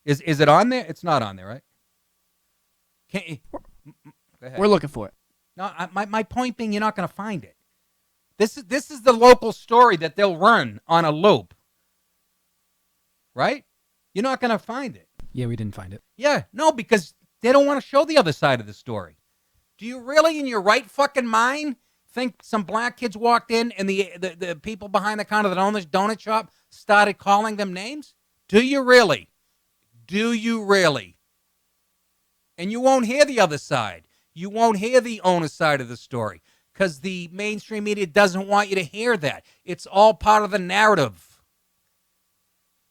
Is it on there? It's not on there, right? Can't you? Go ahead. We're looking for it. No, my point being, you're not going to find it. This is the local story that they'll run on a loop, right? You're not going to find it. Yeah, we didn't find it. Yeah, no, because they don't want to show the other side of the story. Do you really, in your right fucking mind, think some black kids walked in and the people behind the counter of the donut shop started calling them names? Do you really? Do you really? And you won't hear the other side. You won't hear the owner's side of the story because the mainstream media doesn't want you to hear that. It's all part of the narrative.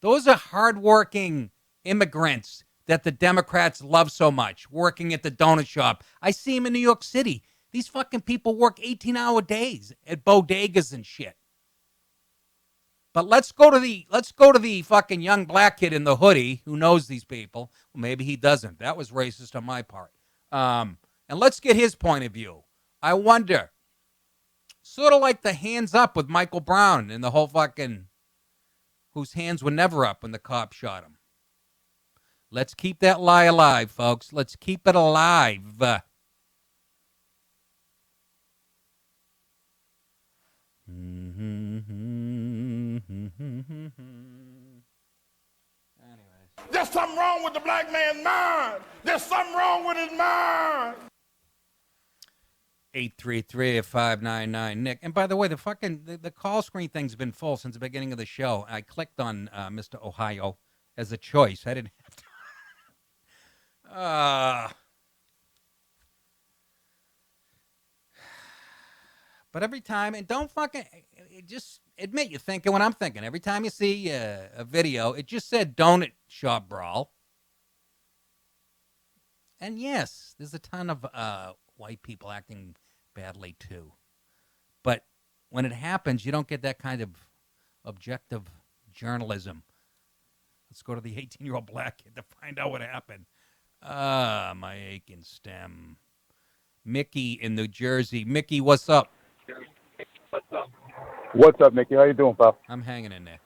Those are hardworking immigrants that the Democrats love so much, working at the donut shop. I see them in New York City. These fucking people work 18-hour days at bodegas and shit. But let's go to the fucking young black kid in the hoodie who knows these people. Well, maybe he doesn't. That was racist on my part. And let's get his point of view. I wonder, sort of like the hands up with Michael Brown and the whole fucking, whose hands were never up when the cop shot him. Let's keep that lie alive, folks. Let's keep it alive. There's something wrong with the black man's mind. There's something wrong with his mind. 833-599 Nick. And by the way, the call screen thing's been full since the beginning of the show. I clicked on Mr. Ohio as a choice. I didn't have to. But every time, and don't fucking just admit you're thinking what I'm thinking. Every time you see a video, it just said donut shop brawl. And yes, there's a ton of white people acting badly too. But when it happens, you don't get that kind of objective journalism. Let's go to the 18-year-old black kid to find out what happened. My aching stem. Mickey in New Jersey. Mickey, what's up? What's up, Nicky? How you doing, pal? I'm hanging in there.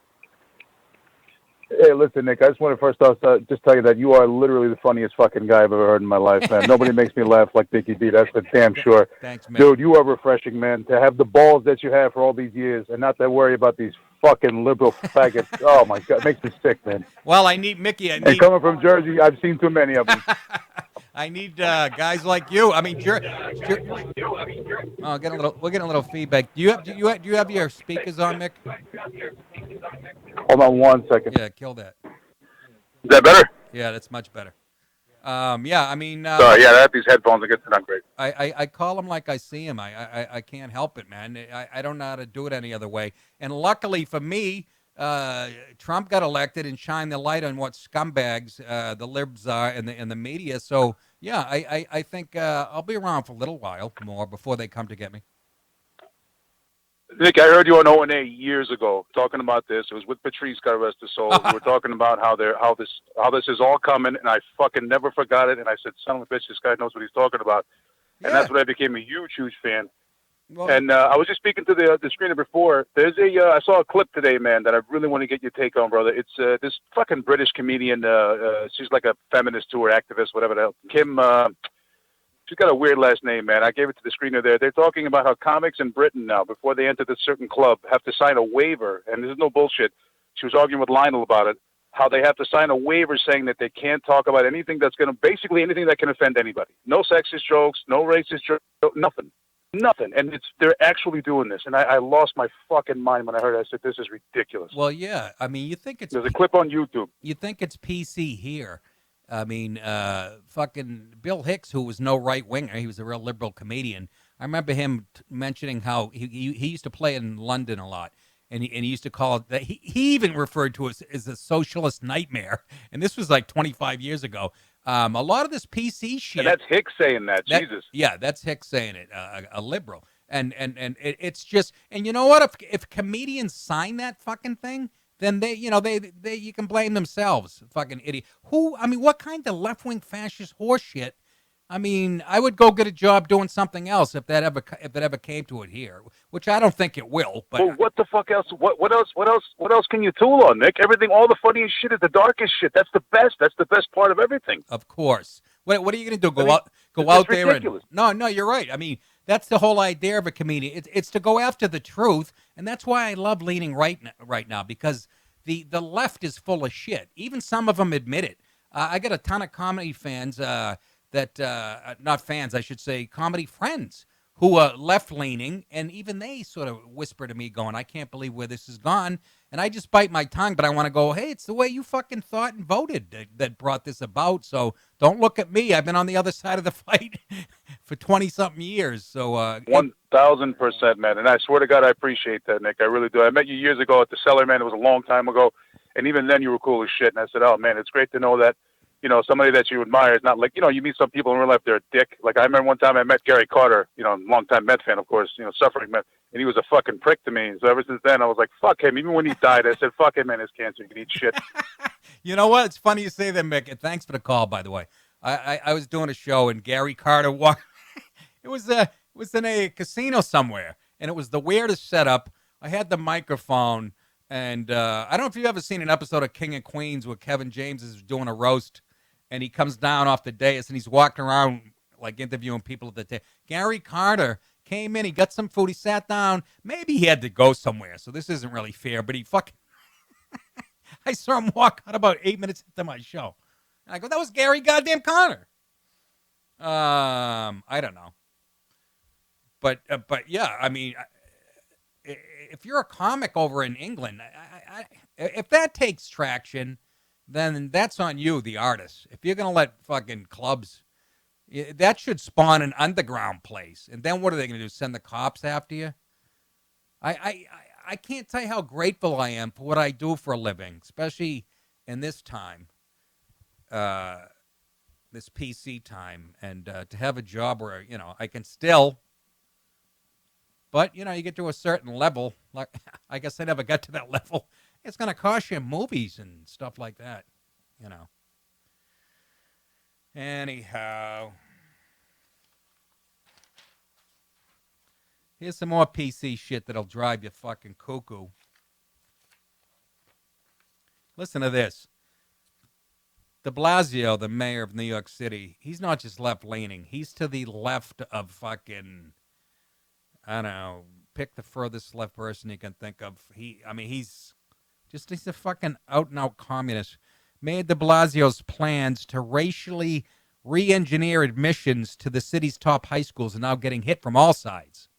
Hey, listen, Nick, I just want to first off just tell you that you are literally the funniest fucking guy I've ever heard in my life, man. Nobody makes me laugh like Dickie B. That's for damn sure. Thanks, man. Dude, you are refreshing, man. To have the balls that you have for all these years and not to worry about these fucking liberal faggots. Oh, my God. It makes me sick, man. Well, I need Mickey. And coming from Jersey, I've seen too many of them. I need guys like you. I mean, we're getting a little feedback. Do you have your speakers on, Mick? Hold on 1 second. Yeah, kill that. Is that better? Yeah, that's much better. Yeah, I mean. Sorry, yeah, I have these headphones. I guess they're not great. I call them like I see them. I can't help it, man. I don't know how to do it any other way. And luckily for me, Trump got elected and shined the light on what scumbags the libs are in the media. So yeah, I think I'll be around for a little while more before they come to get me. Nick, I heard you on O&A years ago talking about this. It was with Patrice, God rest his soul. We were talking about how this is all coming, and I fucking never forgot it. And I said, son of a bitch, this guy knows what he's talking about. And that's when I became a huge, huge fan. Well, and I was just speaking to the screener before. There's I saw a clip today, man, that I really want to get your take on, brother. It's this fucking British comedian. She's like a feminist tour activist, whatever the hell. Kim. She's got a weird last name, man. I gave it to the screener there. They're talking about how comics in Britain now, before they enter this certain club, have to sign a waiver. And this is no bullshit. She was arguing with Lionel about it, how they have to sign a waiver saying that they can't talk about anything that's going to, basically anything that can offend anybody. No sexist jokes, no racist jokes, nothing. Nothing. And they're actually doing this. And I lost my fucking mind when I heard it. I said, this is ridiculous. Well, yeah. I mean, you think it's... There's a clip on YouTube. You think it's PC here. I mean, fucking Bill Hicks, who was no right-winger, he was a real liberal comedian. I remember him mentioning how he used to play in London a lot, and he used to call it, that he even referred to it as a socialist nightmare, and this was like 25 years ago. A lot of this PC shit... And that's Hicks saying that, Jesus. Yeah, that's Hicks saying it, a liberal. And it's just... And you know what? If comedians sign that fucking thing... then they you can blame themselves, fucking idiot. What kind of left-wing fascist horseshit? I mean, I would go get a job doing something else if that ever came to it here, which I don't think it will. But well, what the fuck else? What else can you tool on, Nick? Everything, all the funniest shit is the darkest shit. That's the best. That's the best part of everything. Of course. What are you gonna do? Go out there ridiculous. No, you're right. I mean, that's the whole idea of a comedian. It's to go after the truth, and that's why I love leaning right now, because the left is full of shit. Even some of them admit it. I got a ton of comedy fans not fans, I should say, comedy friends who are left-leaning, and even they sort of whisper to me going, I can't believe where this has gone, and I just bite my tongue, but I want to go, hey, it's the way you fucking thought and voted that brought this about, so don't look at me. I've been on the other side of the fight for 20-something years, so... 1,000%, man, and I swear to God, I appreciate that, Nick. I really do. I met you years ago at the Cellar, man. It was a long time ago, and even then you were cool as shit, and I said, oh, man, it's great to know that somebody that you admire is not like, you meet some people in real life, they're a dick. Like, I remember one time I met Gary Carter, long-time Met fan, of course, suffering Met, and he was a fucking prick to me. So ever since then, I was like, fuck him. Even when he died, I said, fuck him, man, his cancer. You can eat shit. You know what? It's funny you say that, Mick. And thanks for the call, by the way. I was doing a show, and Gary Carter walked. It was in a casino somewhere, and it was the weirdest setup. I had the microphone, and I don't know if you've ever seen an episode of King of Queens where Kevin James is doing a roast, and he comes down off the dais, and he's walking around like interviewing people at the table. Gary Carter came in, he got some food, he sat down. Maybe he had to go somewhere, so this isn't really fair, but he fucking... I saw him walk out about 8 minutes into my show. And I go, that was Gary goddamn Carter. I don't know. But yeah, I mean, if you're a comic over in England, if that takes traction, then that's on you, the artist. If you're going to let fucking clubs, that should spawn an underground place. And then what are they going to do, send the cops after you? I can't tell you how grateful I am for what I do for a living, especially in this time, this PC time, and to have a job where, you know, I can still, but, you know, you get to a certain level, like, I guess I never got to that level. It's going to cost you movies and stuff like that, you know. Anyhow, here's some more PC shit that'll drive you fucking cuckoo. Listen to this. De Blasio, the mayor of New York City, he's not just left-leaning. He's to the left of fucking, I don't know, pick the furthest left person you can think of. He's a fucking out-and-out communist. Mayor de Blasio's plans to racially re-engineer admissions to the city's top high schools are now getting hit from all sides.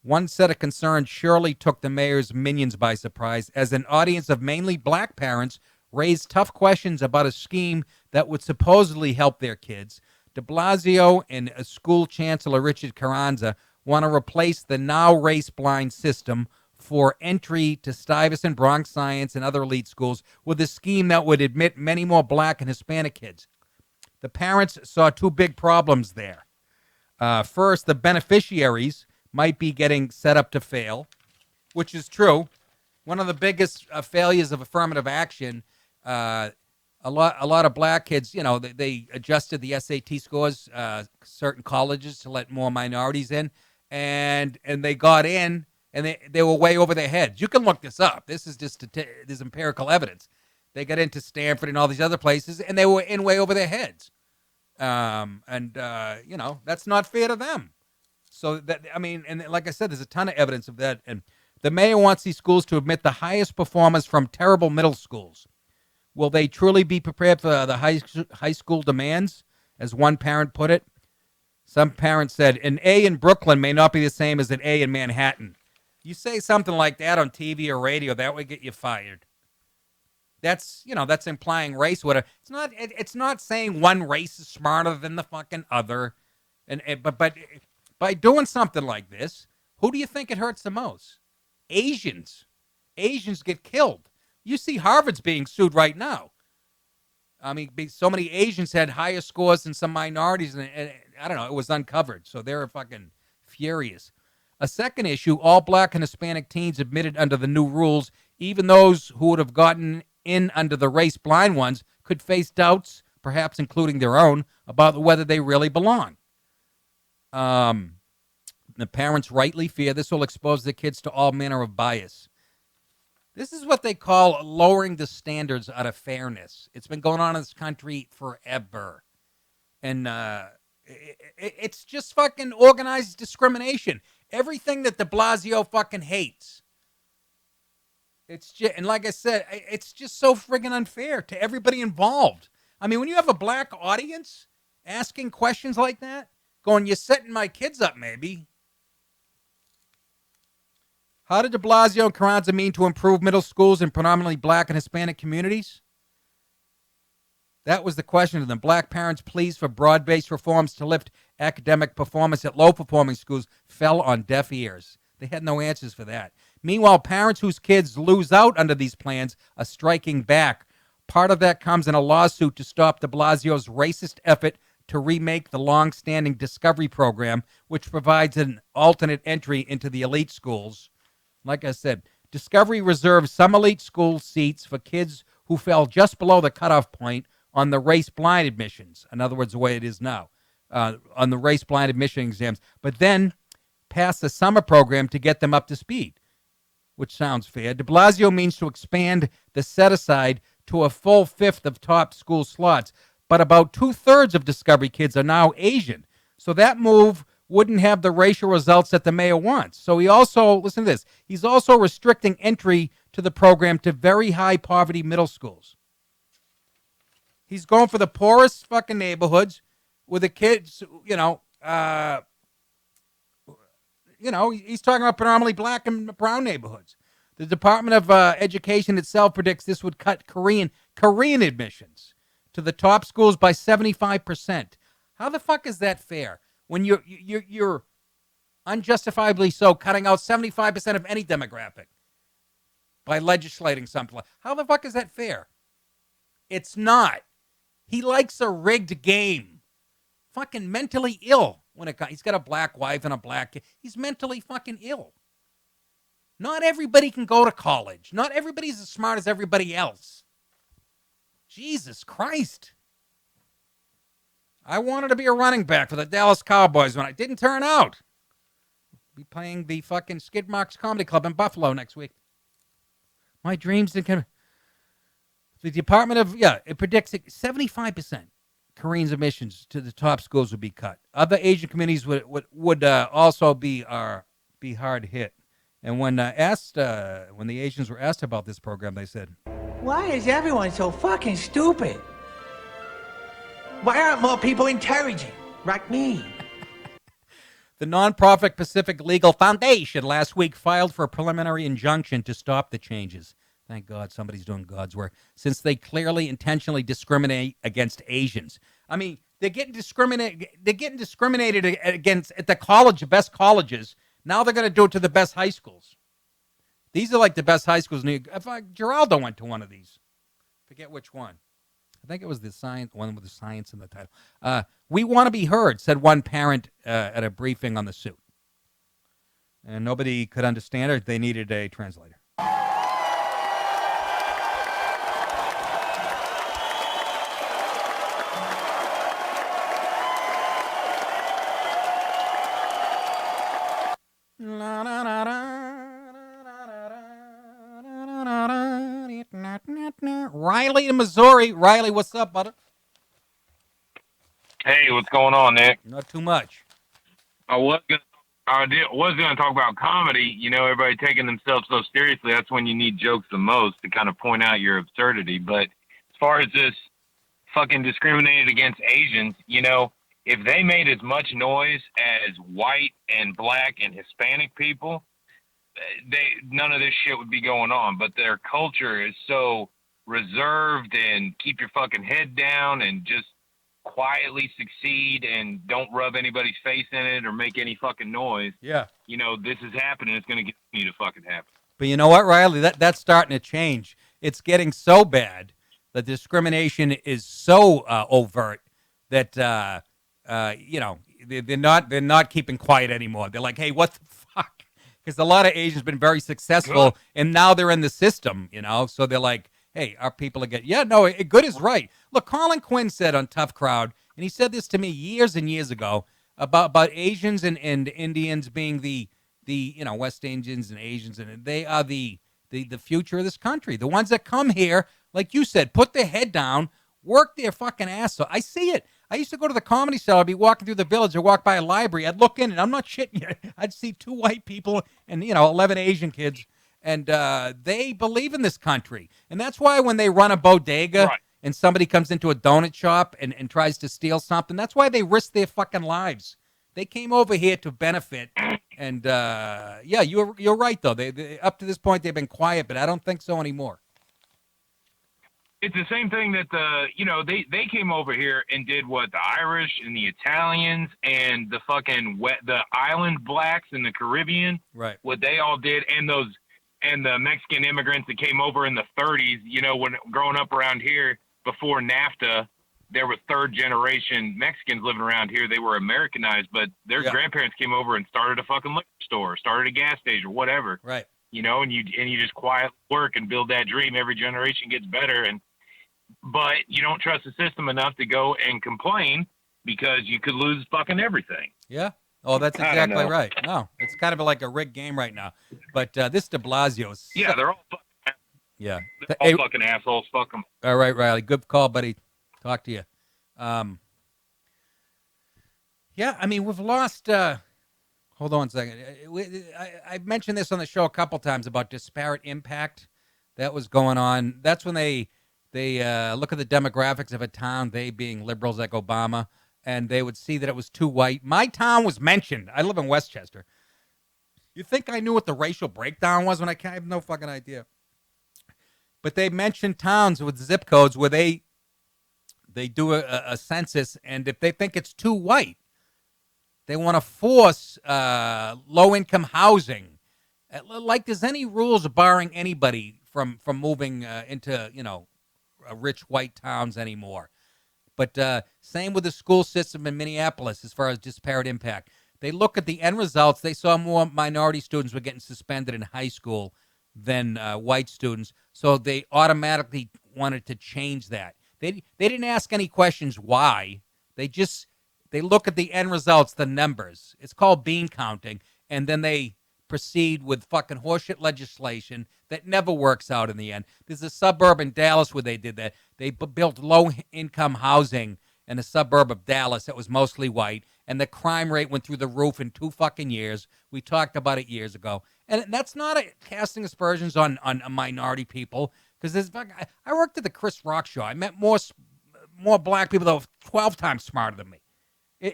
One set of concerns surely took the mayor's minions by surprise, as an audience of mainly black parents raised tough questions about a scheme that would supposedly help their kids. De Blasio and school chancellor Richard Carranza want to replace the now race-blind system for entry to Stuyvesant, Bronx Science, and other elite schools with a scheme that would admit many more black and Hispanic kids. The parents saw two big problems there. First, the beneficiaries might be getting set up to fail, which is true. One of the biggest failures of affirmative action, a lot of black kids, you know, they adjusted the SAT scores, certain colleges, to let more minorities in, and they got in, and they were way over their heads. You can look this up. This is just there's empirical evidence. They got into Stanford and all these other places, and they were in way over their heads. You know, that's not fair to them. So that, I mean, and like I said, there's a ton of evidence of that. And the mayor wants these schools to admit the highest performers from terrible middle schools. Will they truly be prepared for the high school demands, as one parent put it? Some parents said, an A in Brooklyn may not be the same as an A in Manhattan. You say something like that on TV or radio, that would get you fired. That's, you know, that's implying race. It's not saying one race is smarter than the fucking other. But by doing something like this, who do you think it hurts the most? Asians. Asians get killed. You see Harvard's being sued right now. I mean, so many Asians had higher scores than some minorities, and I don't know, it was uncovered. So they're fucking furious. A second issue, all black and Hispanic teens admitted under the new rules, even those who would have gotten in under the race-blind ones, could face doubts, perhaps including their own, about whether they really belong. The parents rightly fear this will expose their kids to all manner of bias. This is what they call lowering the standards out of fairness. It's been going on in this country forever. And it's just fucking organized discrimination. Everything that de Blasio fucking hates. It's just, and like I said, it's just so friggin' unfair to everybody involved. I mean, when you have a black audience asking questions like that, going, you're setting my kids up, maybe. How did de Blasio and Carranza mean to improve middle schools in predominantly black and Hispanic communities? That was the question to them. Black parents' pleas for broad-based reforms to lift academic performance at low-performing schools fell on deaf ears. They had no answers for that. Meanwhile, parents whose kids lose out under these plans are striking back. Part of that comes in a lawsuit to stop de Blasio's racist effort to remake the long-standing Discovery program, which provides an alternate entry into the elite schools. Like I said, Discovery reserves some elite school seats for kids who fell just below the cutoff point on the race-blind admissions. In other words, the way it is now, on the race-blind admission exams. But then pass the summer program to get them up to speed, which sounds fair. De Blasio means to expand the set-aside to a full fifth of top school slots. But about 2/3 of Discovery kids are now Asian. So that move wouldn't have the racial results that the mayor wants. So he also, listen to this, he's also restricting entry to the program to very high poverty middle schools. He's going for the poorest fucking neighborhoods where the kids, he's talking about predominantly black and brown neighborhoods. The Department of Education itself predicts this would cut Korean admissions to the top schools by 75%. How the fuck is that fair? When you're unjustifiably so cutting out 75% of any demographic by legislating something. How the fuck is that fair? It's not. He likes a rigged game. Fucking mentally ill when it comes. He's got a black wife and a black kid. He's mentally fucking ill. Not everybody can go to college. Not everybody's as smart as everybody else. Jesus Christ. I wanted to be a running back for the Dallas Cowboys when I didn't turn out. Be playing the fucking Skid Marks Comedy Club in Buffalo next week. My dreams didn't come. The Department of, it predicts 75% Koreans' admissions to the top schools would be cut. Other Asian communities would also be hard hit. And when the Asians were asked about this program, they said, "Why is everyone so fucking stupid? Why aren't more people intelligent like me?" The nonprofit Pacific Legal Foundation last week filed for a preliminary injunction to stop the changes. Thank God somebody's doing God's work, since they clearly intentionally discriminate against Asians. I mean, they're getting discriminated against at the best colleges. Now they're going to do it to the best high schools. These are like the best high schools. Geraldo went to one of these. Forget which one. I think it was the science one with the science in the title. We want to be heard, said one parent at a briefing on the suit. And nobody could understand it. They needed a translator. Riley in Missouri. Riley, what's up, brother? Hey, what's going on, Nick? Not too much. I was gonna talk about comedy. You know, everybody taking themselves so seriously. That's when you need jokes the most to kind of point out your absurdity. But as far as this fucking discriminated against Asians, you know, if they made as much noise as white and black and Hispanic people, none of this shit would be going on. But their culture is so reserved and keep your fucking head down and just quietly succeed and don't rub anybody's face in it or make any fucking noise. Yeah. You know, this is happening. It's going to continue to fucking happen. But you know what, Riley? That's starting to change. It's getting so bad. The discrimination is so overt that they're not keeping quiet anymore. They're like, hey, what the fuck? Because a lot of Asians been very successful, and now they're in the system, you know. So they're like, hey, our people are getting... Yeah, no, good is right. Look, Colin Quinn said on Tough Crowd, and he said this to me years and years ago, about Asians and Indians being the West Indians and Asians, and they are the future of this country. The ones that come here, like you said, put their head down, work their fucking ass off. I see it. I used to go to the Comedy Cellar. I'd be walking through the village or walk by a library. I'd look in, and I'm not shitting you. I'd see 2 white people and 11 Asian kids, and they believe in this country. And that's why when they run a bodega and somebody comes into a donut shop and tries to steal something, that's why they risk their fucking lives. They came over here to benefit. And you're right though. They up to this point they've been quiet, but I don't think so anymore. It's the same thing that they came over here and did what the Irish and the Italians and the island blacks in the Caribbean, right? What they all did, and the Mexican immigrants that came over in the 30s. You know, when growing up around here before NAFTA, there were 3rd generation Mexicans living around here. They were Americanized, but their grandparents came over and started a fucking liquor store, started a gas station, or whatever. Right. You know, and you just quietly work and build that dream. Every generation gets better, but you don't trust the system enough to go and complain because you could lose fucking everything. Yeah. Oh, that's exactly right. No, it's kind of like a rigged game right now. But this de Blasio is... Yeah, they're all fucking... Yeah. All fucking assholes. Fuck them. All right, Riley. Good call, buddy. Talk to you. Yeah, I mean, we've lost. Hold on a second. I mentioned this on the show a couple times about disparate impact that was going on. That's when they look at the demographics of a town, they being liberals like Obama, and they would see that it was too white. My town was mentioned. I live in Westchester. You think I knew what the racial breakdown was when I have no fucking idea. But they mentioned towns with zip codes where they do a census, and if they think it's too white, they want to force low-income housing. Like there's any rules barring anybody from moving into, rich white towns anymore. But same with the school system in Minneapolis as far as disparate impact. They look at the end results. They saw more minority students were getting suspended in high school than white students, so they automatically wanted to change that. They didn't ask any questions why. They look at the end results, the numbers. It's called bean counting, and then they proceed with fucking horseshit legislation that never works out in the end. There's a suburb in Dallas where they did that. They built low-income housing in a suburb of Dallas that was mostly white, and the crime rate went through the roof in 2 fucking years. We talked about it years ago. And that's not casting aspersions on minority people, because I worked at the Chris Rock show. I met more black people that were 12 times smarter than me.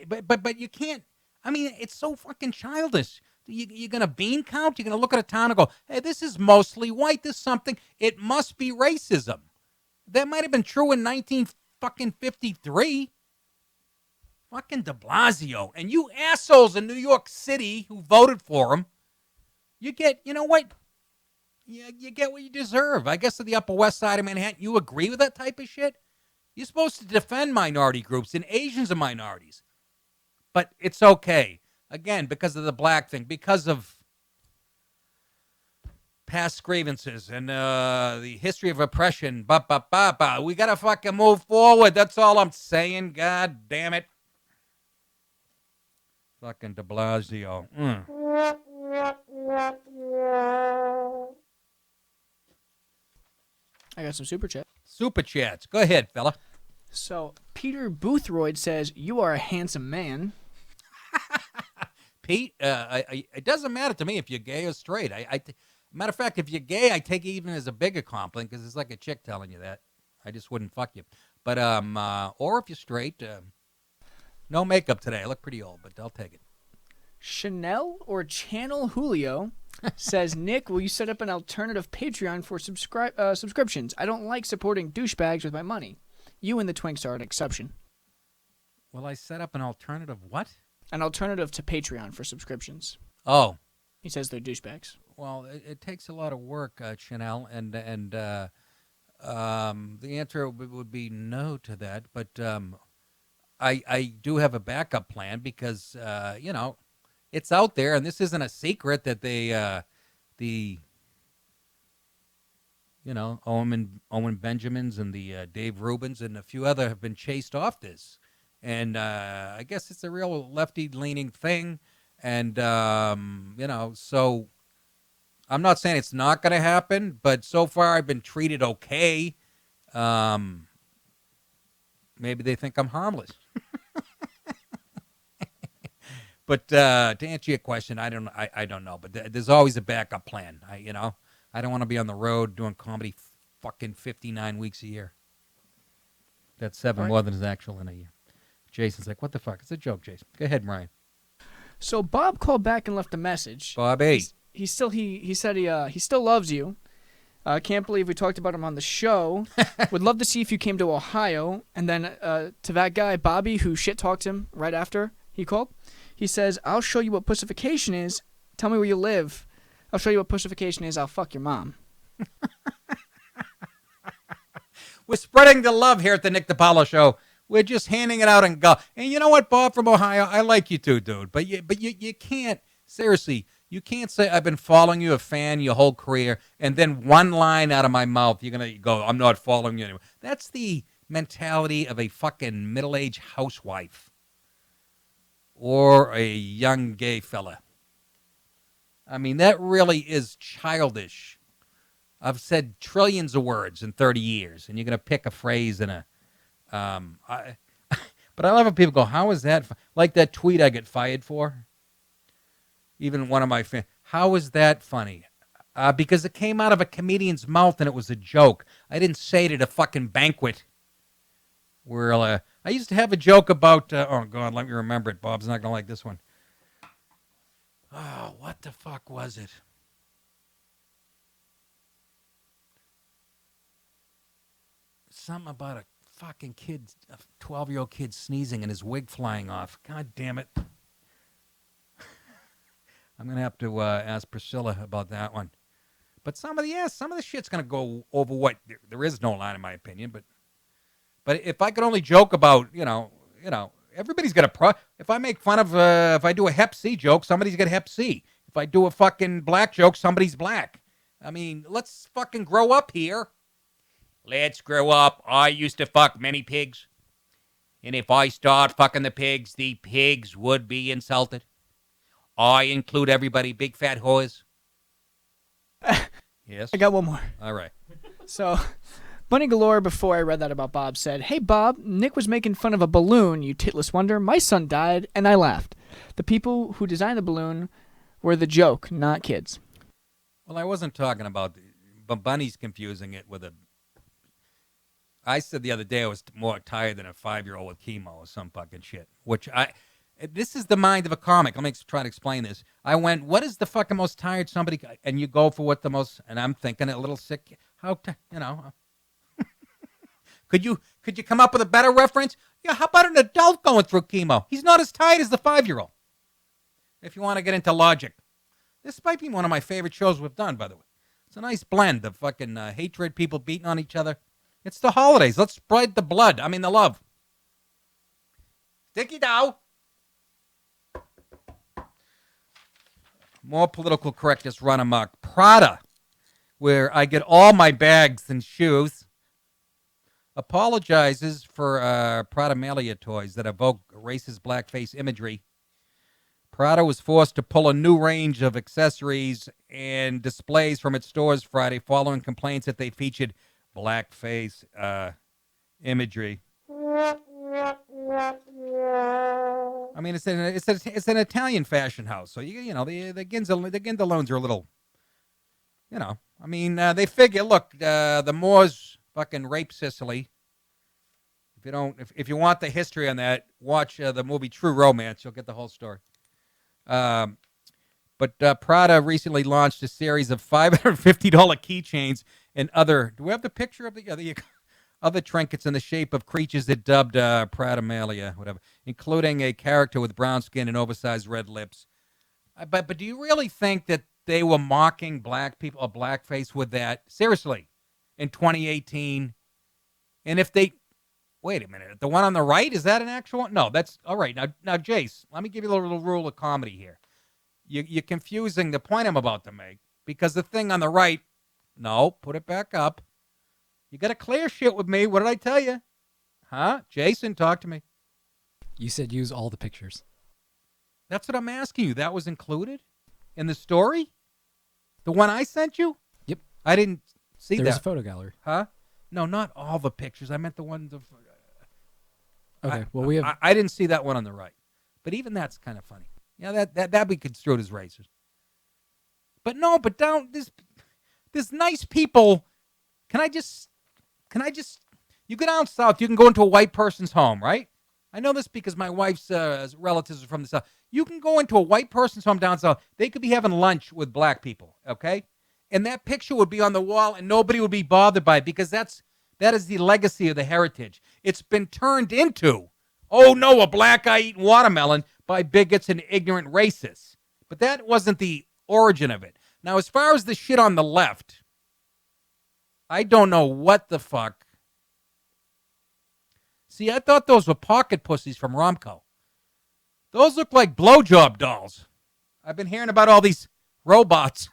But you can't. I mean, it's so fucking childish. You're going to bean count? You're going to look at a town and go, hey, this is mostly white. This is something. It must be racism. That might have been true in 1953. Fucking de Blasio. And you assholes in New York City who voted for him, you get, you know what? You get what you deserve. I guess at the Upper West Side of Manhattan, you agree with that type of shit? You're supposed to defend minority groups, and Asians are minorities. But it's okay. Again, because of the black thing, because of past grievances and the history of oppression. We got to fucking move forward. That's all I'm saying. God damn it. Fucking de Blasio. I got some super chat. Super chats. Go ahead, fella. So, Peter Boothroyd says, you are a handsome man. Pete, it doesn't matter to me if you're gay or straight. Matter of fact, if you're gay, I take it even as a bigger compliment because it's like a chick telling you that. I just wouldn't fuck you. But, or if you're straight, no makeup today. I look pretty old, but I'll take it. Chanel or Channel Julio says, Nick, will you set up an alternative Patreon for subscriptions? I don't like supporting douchebags with my money. You and the Twinks are an exception. Will I set up an alternative what? An alternative to Patreon for subscriptions. Oh. He says they're douchebags. Well, it takes a lot of work, Chanel, and the answer would be no to that. But I do have a backup plan because, it's out there, and this isn't a secret that Owen Benjamins and the Dave Rubins and a few other have been chased off this. And I guess it's a real lefty-leaning thing. And, so I'm not saying it's not going to happen, but so far I've been treated okay. Maybe they think I'm harmless. But to answer your question, I don't know. But there's always a backup plan. I don't want to be on the road doing comedy fucking 59 weeks a year. That's 7 more than is actual in a year. Jason's like, what the fuck? It's a joke, Jason. Go ahead, Ryan. So Bob called back and left a message. Bobby. He said he still loves you. Can't believe we talked about him on the show. Would love to see if you came to Ohio. And then to that guy, Bobby, who shit-talked him right after he called, he says, I'll show you what pussification is. Tell me where you live. I'll show you what pussification is. I'll fuck your mom. We're spreading the love here at the Nick Paolo Show. We're just handing it out and go. And you know what, Bob from Ohio? I like you too, dude. But you can't, seriously, you can't say I've been following you, a fan, your whole career, and then one line out of my mouth, you're going to go, I'm not following you anymore. That's the mentality of a fucking middle-aged housewife or a young gay fella. I mean, that really is childish. I've said trillions of words in 30 years, and you're going to pick a phrase in a... but I love when people go, how is that... Like that tweet I get fired for. Even one of my fans. How is that funny? Because it came out of a comedian's mouth and it was a joke. I didn't say it at a fucking banquet. Where I used to have a joke about... oh, God, let me remember it. Bob's not going to like this one. Oh, what the fuck was it? Something about a fucking kid, a 12-year-old kid sneezing and his wig flying off. God damn it. I'm going to have to ask Priscilla about that one. But some of the shit's going to go over what... There is no line, in my opinion, but if I could only joke about, you know, everybody's got a if I make fun of, if I do a Hep C joke, somebody's got Hep C. If I do a fucking black joke, somebody's black. I mean, let's fucking grow up here. Let's grow up. I used to fuck many pigs. And if I start fucking the pigs would be insulted. I include everybody, big fat whores. Yes? I got one more. All right. So, Bunny Galore, before I read that about Bob, said, "Hey, Bob, Nick was making fun of a balloon, you titless wonder. My son died, and I laughed. The people who designed the balloon were the joke, not kids." Well, I wasn't talking about... But Bunny's confusing it with a... I said the other day I was more tired than a 5-year-old with chemo or some fucking shit. This is the mind of a comic. Let me try to explain this. I went, what is the fucking most tired somebody... And you go for what the most... And I'm thinking a little sick. Could you come up with a better reference? Yeah, how about an adult going through chemo? He's not as tired as the 5-year-old. If you want to get into logic. This might be one of my favorite shows we've done, by the way. It's a nice blend of fucking hatred, people beating on each other. It's the holidays. Let's spread the blood. I mean, the love. Sticky dow. More political correctness run amok. Prada, where I get all my bags and shoes, apologizes for Prada Malia toys that evoke racist blackface imagery. Prada was forced to pull a new range of accessories and displays from its stores Friday following complaints that they featured blackface imagery. I mean, it's an Italian fashion house, so the Ginzalones are a little, I mean, they figure, look, the Moors fucking raped Sicily. If you want the history on that, watch the movie True Romance. You'll get the whole story. But Prada recently launched a series of $550 keychains and other... Do we have the picture of the other trinkets in the shape of creatures that dubbed Prada Malia, whatever, including a character with brown skin and oversized red lips. But do you really think that they were mocking black people or blackface with that? Seriously, in 2018? And if they... Wait a minute. The one on the right, is that an actual one? No, that's... All right. Now, Jace, let me give you a little rule of comedy here. You're confusing the point I'm about to make, because the thing on the right... No, put it back up. You got to clear shit with me. What did I tell you? Huh? Jason, talk to me. You said use all the pictures. That's what I'm asking you. That was included in the story? The one I sent you? Yep. I didn't see that. There's a photo gallery. Huh? No, not all the pictures. I meant the ones of... Okay, well, we have... I didn't see that one on the right. But even that's kind of funny. Yeah, that be construed as racist. But no, but down... There's nice people. Can I just... You go down south, you can go into a white person's home, right? I know this because my wife's relatives are from the south. You can go into a white person's home down south. They could be having lunch with black people, okay? And that picture would be on the wall and nobody would be bothered by it because that is the legacy of the heritage. It's been turned into, oh no, a black guy eating watermelon by bigots and ignorant racists. But that wasn't the origin of it. Now, as far as the shit on the left, I don't know what the fuck. See, I thought those were pocket pussies from Romco. Those look like blowjob dolls. I've been hearing about all these robots.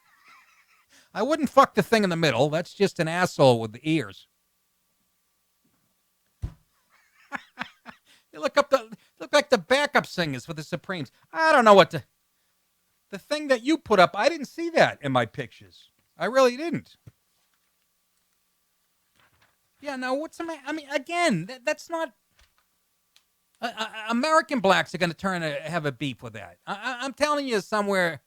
I wouldn't fuck the thing in the middle. That's just an asshole with the ears. They look like the backup singers for the Supremes. I don't know what the thing that you put up, I didn't see that in my pictures. I really didn't. Yeah, no, what's the matter? I mean, again, that's not... American blacks are going to have a beef with that. I'm telling you somewhere,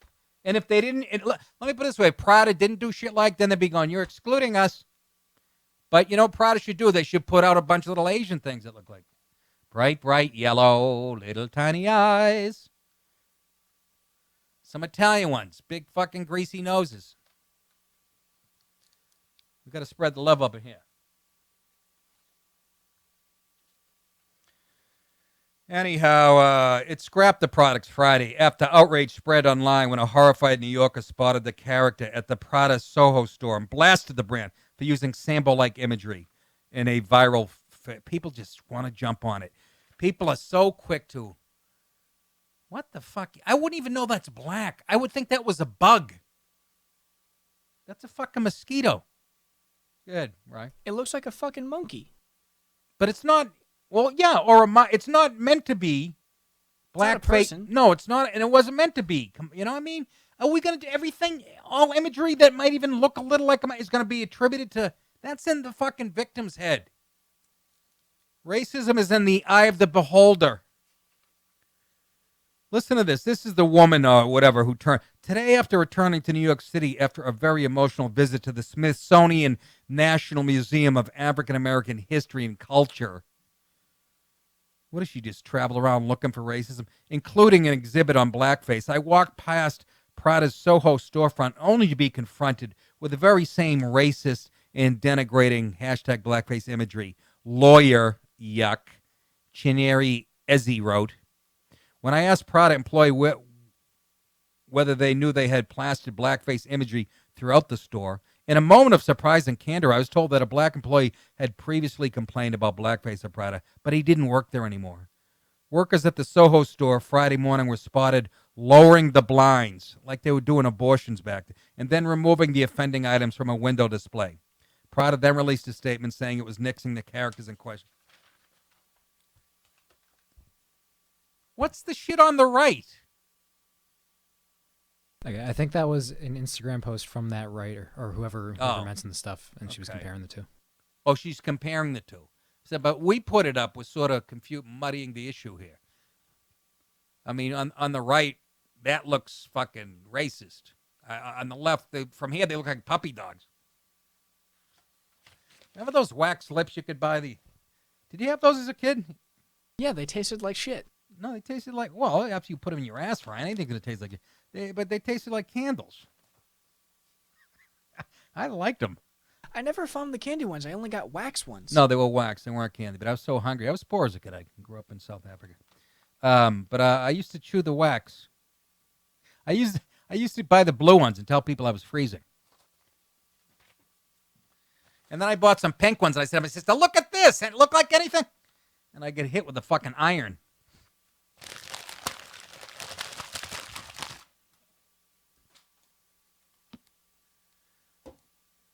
and if they didn't... let me put it this way. If Prada didn't do shit like, then they'd be going, you're excluding us. But, you know what Prada should do? They should put out a bunch of little Asian things that look like bright, bright yellow, little tiny eyes. Some Italian ones, big fucking greasy noses. We've got to spread the love up in here. Anyhow, it scrapped the products Friday after outrage spread online when a horrified New Yorker spotted the character at the Prada Soho store and blasted the brand for using Sambo-like imagery in a viral... People just want to jump on it. People are so quick to... What the fuck? I wouldn't even know that's black. I would think that was a bug. That's a fucking mosquito. Good, right? It looks like a fucking monkey. But it's not... Well, yeah, or it's not meant to be blackface. No, it's not, and it wasn't meant to be. You know what I mean? Are we going to do everything, all imagery that might even look a little like is going to be attributed to... That's in the fucking victim's head. Racism is in the eye of the beholder. Listen to this. This is the woman or whatever who turned... Today, after returning to New York City after a very emotional visit to the Smithsonian National Museum of African American History and Culture... What does she just travel around looking for racism, including an exhibit on blackface? I walked past Prada's Soho storefront only to be confronted with the very same racist and denigrating hashtag blackface imagery. Lawyer, yuck. Chineri Ezi wrote. When I asked Prada employee whether they knew they had plastered blackface imagery throughout the store, in a moment of surprise and candor, I was told that a black employee had previously complained about blackface at Prada, but he didn't work there anymore. Workers at the Soho store Friday morning were spotted lowering the blinds, like they were doing abortions back then, and then removing the offending items from a window display. Prada then released a statement saying it was nixing the characters in question. What's the shit on the right? Okay, I think that was an Instagram post from that writer or whoever mentioned the stuff, and she was comparing the two. Oh, she's comparing the two. So, but we put it up with sort of muddying the issue here. I mean, on the right, that looks fucking racist. On the left, from here, they look like puppy dogs. Remember those wax lips you could buy? Did you have those as a kid? Yeah, they tasted like shit. No, they tasted like, well, after you put them in your ass, Ryan, anything's going to taste like it. But they tasted like candles. I liked them. I never found the candy ones. I only got wax ones. No, they were wax. They weren't candy. But I was so hungry. I was poor as a kid. I grew up in South Africa. But I used to chew the wax. I used to buy the blue ones and tell people I was freezing. And then I bought some pink ones. And I said to my sister, look at this. And it look like anything. And I get hit with a fucking iron.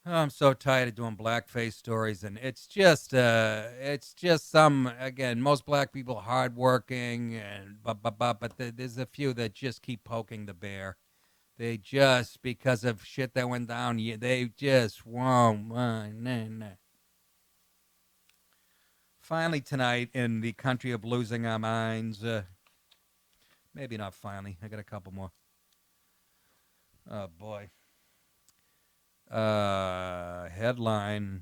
Oh, I'm so tired of doing blackface stories, and it's just some, again, most black people are hardworking, and but there's a few that just keep poking the bear. They just, because of shit that went down, they just won't. Finally tonight, in the country of losing our minds, maybe not finally, I got a couple more. Oh, boy. Headline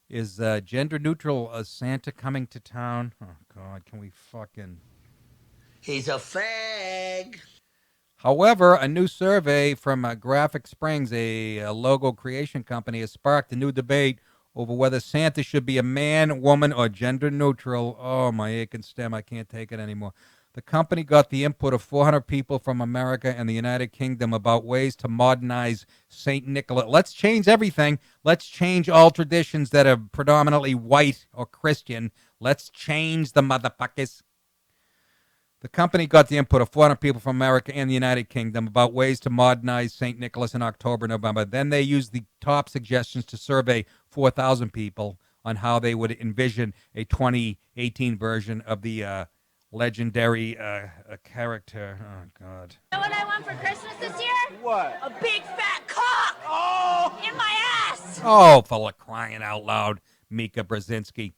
is gender neutral Santa coming to town. Oh God, can we fucking... He's a fag. However, a new survey from Graphic Springs, a logo creation company, has sparked a new debate over whether Santa should be a man, woman, or gender neutral. Oh, my aching stem, I can't take it anymore. The company got the input of 400 people from America and the United Kingdom about ways to modernize St. Nicholas. Let's change everything. Let's change all traditions that are predominantly white or Christian. Let's change the motherfuckers. The company got the input of 400 people from America and the United Kingdom about ways to modernize St. Nicholas in October, November. Then they used the top suggestions to survey 4,000 people on how they would envision a 2018 version of the legendary character. Oh, God. You know what I want for Christmas this year? What? A big fat cock! Oh! In my ass! Oh, for crying out loud, Mika Brzezinski.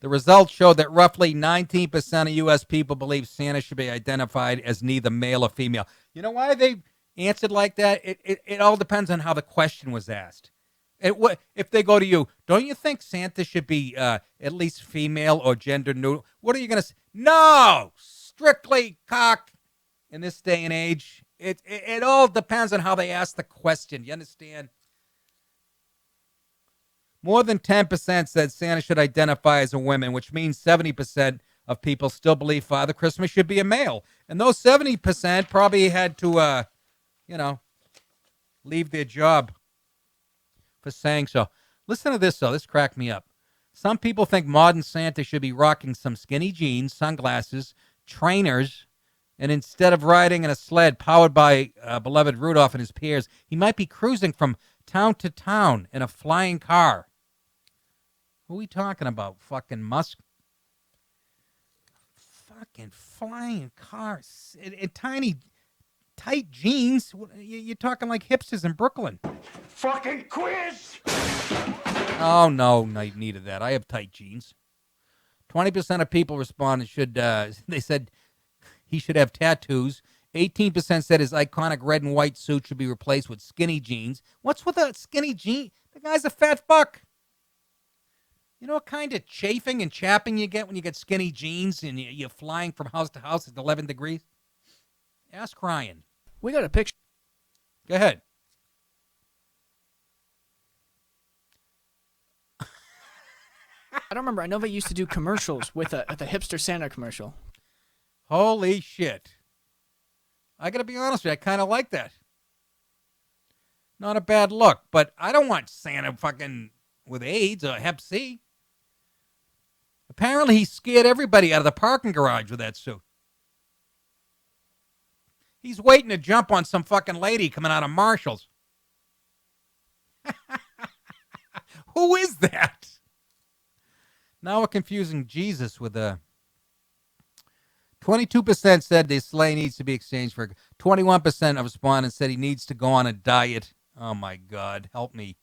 The results showed that roughly 19% of U.S. people believe Santa should be identified as neither male or female. You know why they answered like that? It all depends on how the question was asked. If they go to you, don't you think Santa should be at least female or gender neutral? What are you going to say? No! Strictly cock in this day and age. It all depends on how they ask the question. You understand? More than 10% said Santa should identify as a woman, which means 70% of people still believe Father Christmas should be a male. And those 70% probably had to, leave their job for saying so. Listen to this, though. This cracked me up. Some people think modern Santa should be rocking some skinny jeans, sunglasses, trainers, and instead of riding in a sled powered by beloved Rudolph and his peers, he might be cruising from town to town in a flying car. Who are we talking about? Fucking Musk? Fucking flying cars in tiny, tight jeans. You're talking like hipsters in Brooklyn. Fucking quiz! Oh, no, neither that. I have tight jeans. 20% of people responded they said he should have tattoos. 18% said his iconic red and white suit should be replaced with skinny jeans. What's with a skinny jean? The guy's a fat fuck. You know what kind of chafing and chapping you get when you get skinny jeans and you're flying from house to house at 11 degrees? Ask Ryan. We got a picture. Go ahead. I don't remember. I know they used to do commercials with the hipster Santa commercial. Holy shit. I got to be honest with you. I kind of like that. Not a bad look, but I don't want Santa fucking with AIDS or Hep C. Apparently he scared everybody out of the parking garage with that suit. He's waiting to jump on some fucking lady coming out of Marshall's. Who is that? Now we're confusing Jesus with a... 22% said the sleigh needs to be exchanged for... 21% of respondents said he needs to go on a diet. Oh, my God. Help me.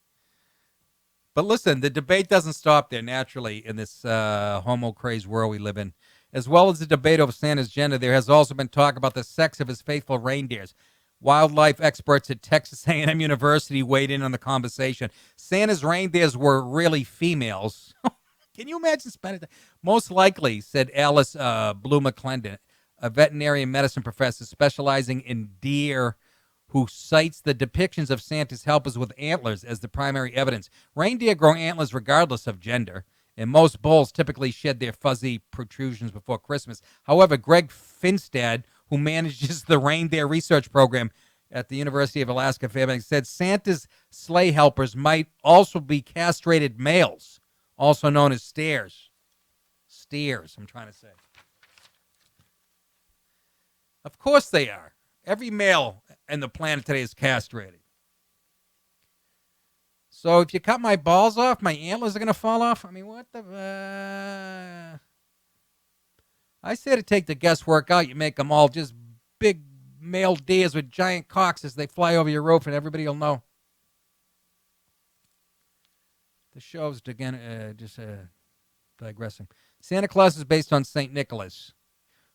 But listen, the debate doesn't stop there naturally in this homo-crazed world we live in. As well as the debate over Santa's gender, there has also been talk about the sex of his faithful reindeers. Wildlife experts at Texas A&M University weighed in on the conversation. Santa's reindeers were really females. Can you imagine spending that? Most likely, said Alice Blue McClendon, a veterinary medicine professor specializing in deer, who cites the depictions of Santa's helpers with antlers as the primary evidence. Reindeer grow antlers regardless of gender, and most bulls typically shed their fuzzy protrusions before Christmas. However, Greg Finstad, who manages the reindeer research program at the University of Alaska Fairbanks, said Santa's sleigh helpers might also be castrated males, also known as steers. Steers, I'm trying to say. Of course they are. Every male in the planet today is castrated. So if you cut my balls off, my antlers are going to fall off? I mean, what the... I say to take the guesswork out. You make them all just big male deers with giant cocks as they fly over your roof, and everybody will know. The show's, again, just digressing. Santa Claus is based on St. Nicholas,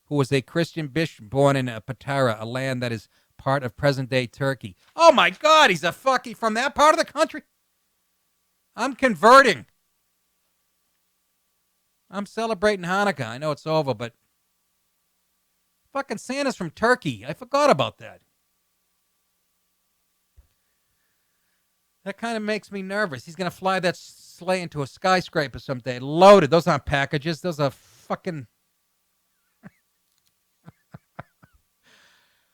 who was a Christian bishop born in Patara, a land that is part of present-day Turkey. Oh, my God, he's a fucking from that part of the country? I'm converting. I'm celebrating Hanukkah. I know it's over, but fucking Santa's from Turkey. I forgot about that. That kind of makes me nervous. He's going to fly that sleigh into a skyscraper someday. Loaded. Those aren't packages. Those are fucking...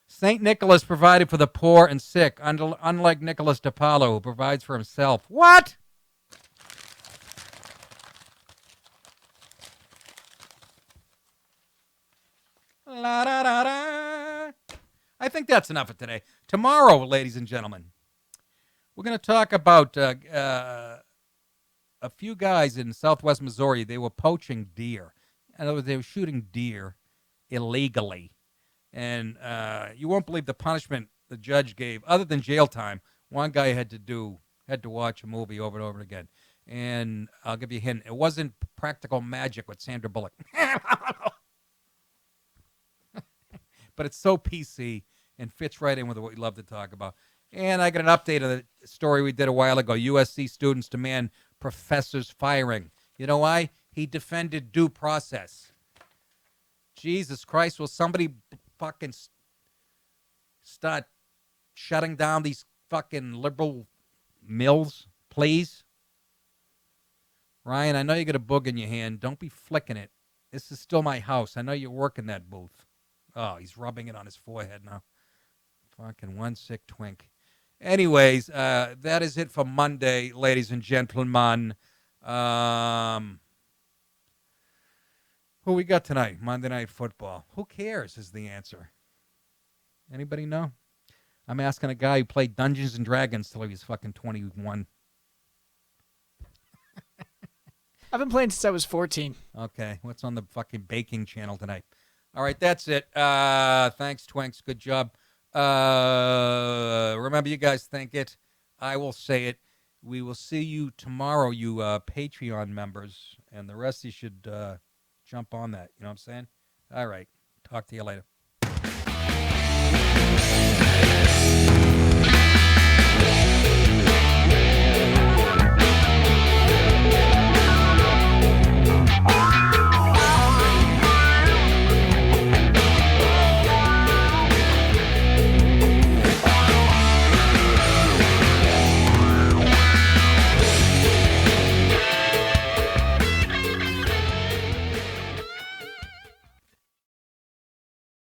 St. Nicholas provided for the poor and sick, unlike Nicholas de Paolo, who provides for himself. What? La, da, da, da. I think that's enough for today. Tomorrow, ladies and gentlemen, we're going to talk about a few guys in southwest Missouri. They were poaching deer. In other words, they were shooting deer illegally. And you won't believe the punishment the judge gave. Other than jail time, one guy had to do Had to watch a movie over and over again. And I'll give you a hint. It wasn't Practical Magic with Sandra Bullock. But it's so PC and fits right in with what we love to talk about. And I got an update of the story we did a while ago. USC students demand professors firing. You know why? He defended due process. Jesus Christ, will somebody fucking start shutting down these fucking liberal mills, please? Ryan, I know you got a book in your hand. Don't be flicking it. This is still my house. I know you work in that booth. Oh, he's rubbing it on his forehead now. Fucking one sick twink. Anyways, that is it for Monday, ladies and gentlemen. Who we got tonight? Monday Night Football. Who cares is the answer. Anybody know? I'm asking a guy who played Dungeons and Dragons till he was fucking 21. I've been playing since I was 14. Okay, what's on the fucking baking channel tonight? All right, that's it. Thanks, Twinks. Good job. Remember, you guys think it. I will say it. We will see you tomorrow, you Patreon members, and the rest of you should jump on that. You know what I'm saying? All right. Talk to you later.